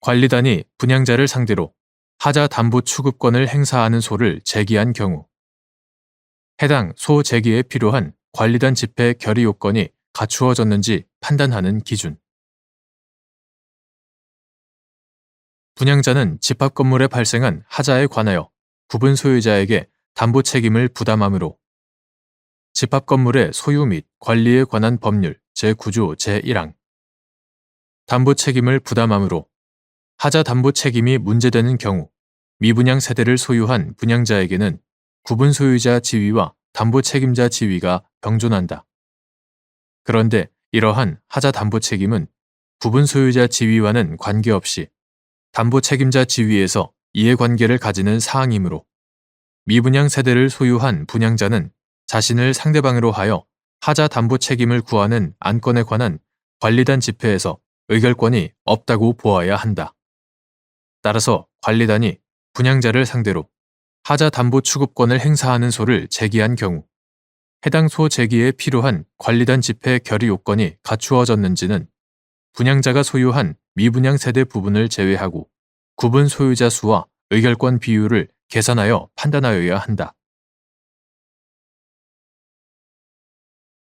관리단이 분양자를 상대로 하자 담보 추급권을 행사하는 소를 제기한 경우 해당 소 제기에 필요한 관리단 집회 결의 요건이 갖추어졌는지 판단하는 기준 분양자는 집합 건물에 발생한 하자에 관하여 구분 소유자에게 담보 책임을 부담하므로 집합 건물의 소유 및 관리에 관한 법률 제9조 제1항 담보 책임을 부담하므로 하자 담보 책임이 문제되는 경우 미분양 세대를 소유한 분양자에게는 구분 소유자 지위와 담보 책임자 지위가 병존한다. 그런데 이러한 하자 담보 책임은 구분 소유자 지위와는 관계없이 담보 책임자 지위에서 이해관계를 가지는 사항이므로 미분양 세대를 소유한 분양자는 자신을 상대방으로 하여 하자 담보 책임을 구하는 안건에 관한 관리단 집회에서 의결권이 없다고 보아야 한다. 따라서 관리단이 분양자를 상대로 하자 담보 추급권을 행사하는 소를 제기한 경우 해당 소 재기에 필요한 관리단 집회 결의 요건이 갖추어졌는지는 분양자가 소유한 미분양 세대 부분을 제외하고 구분 소유자 수와 의결권 비율을 계산하여 판단하여야 한다.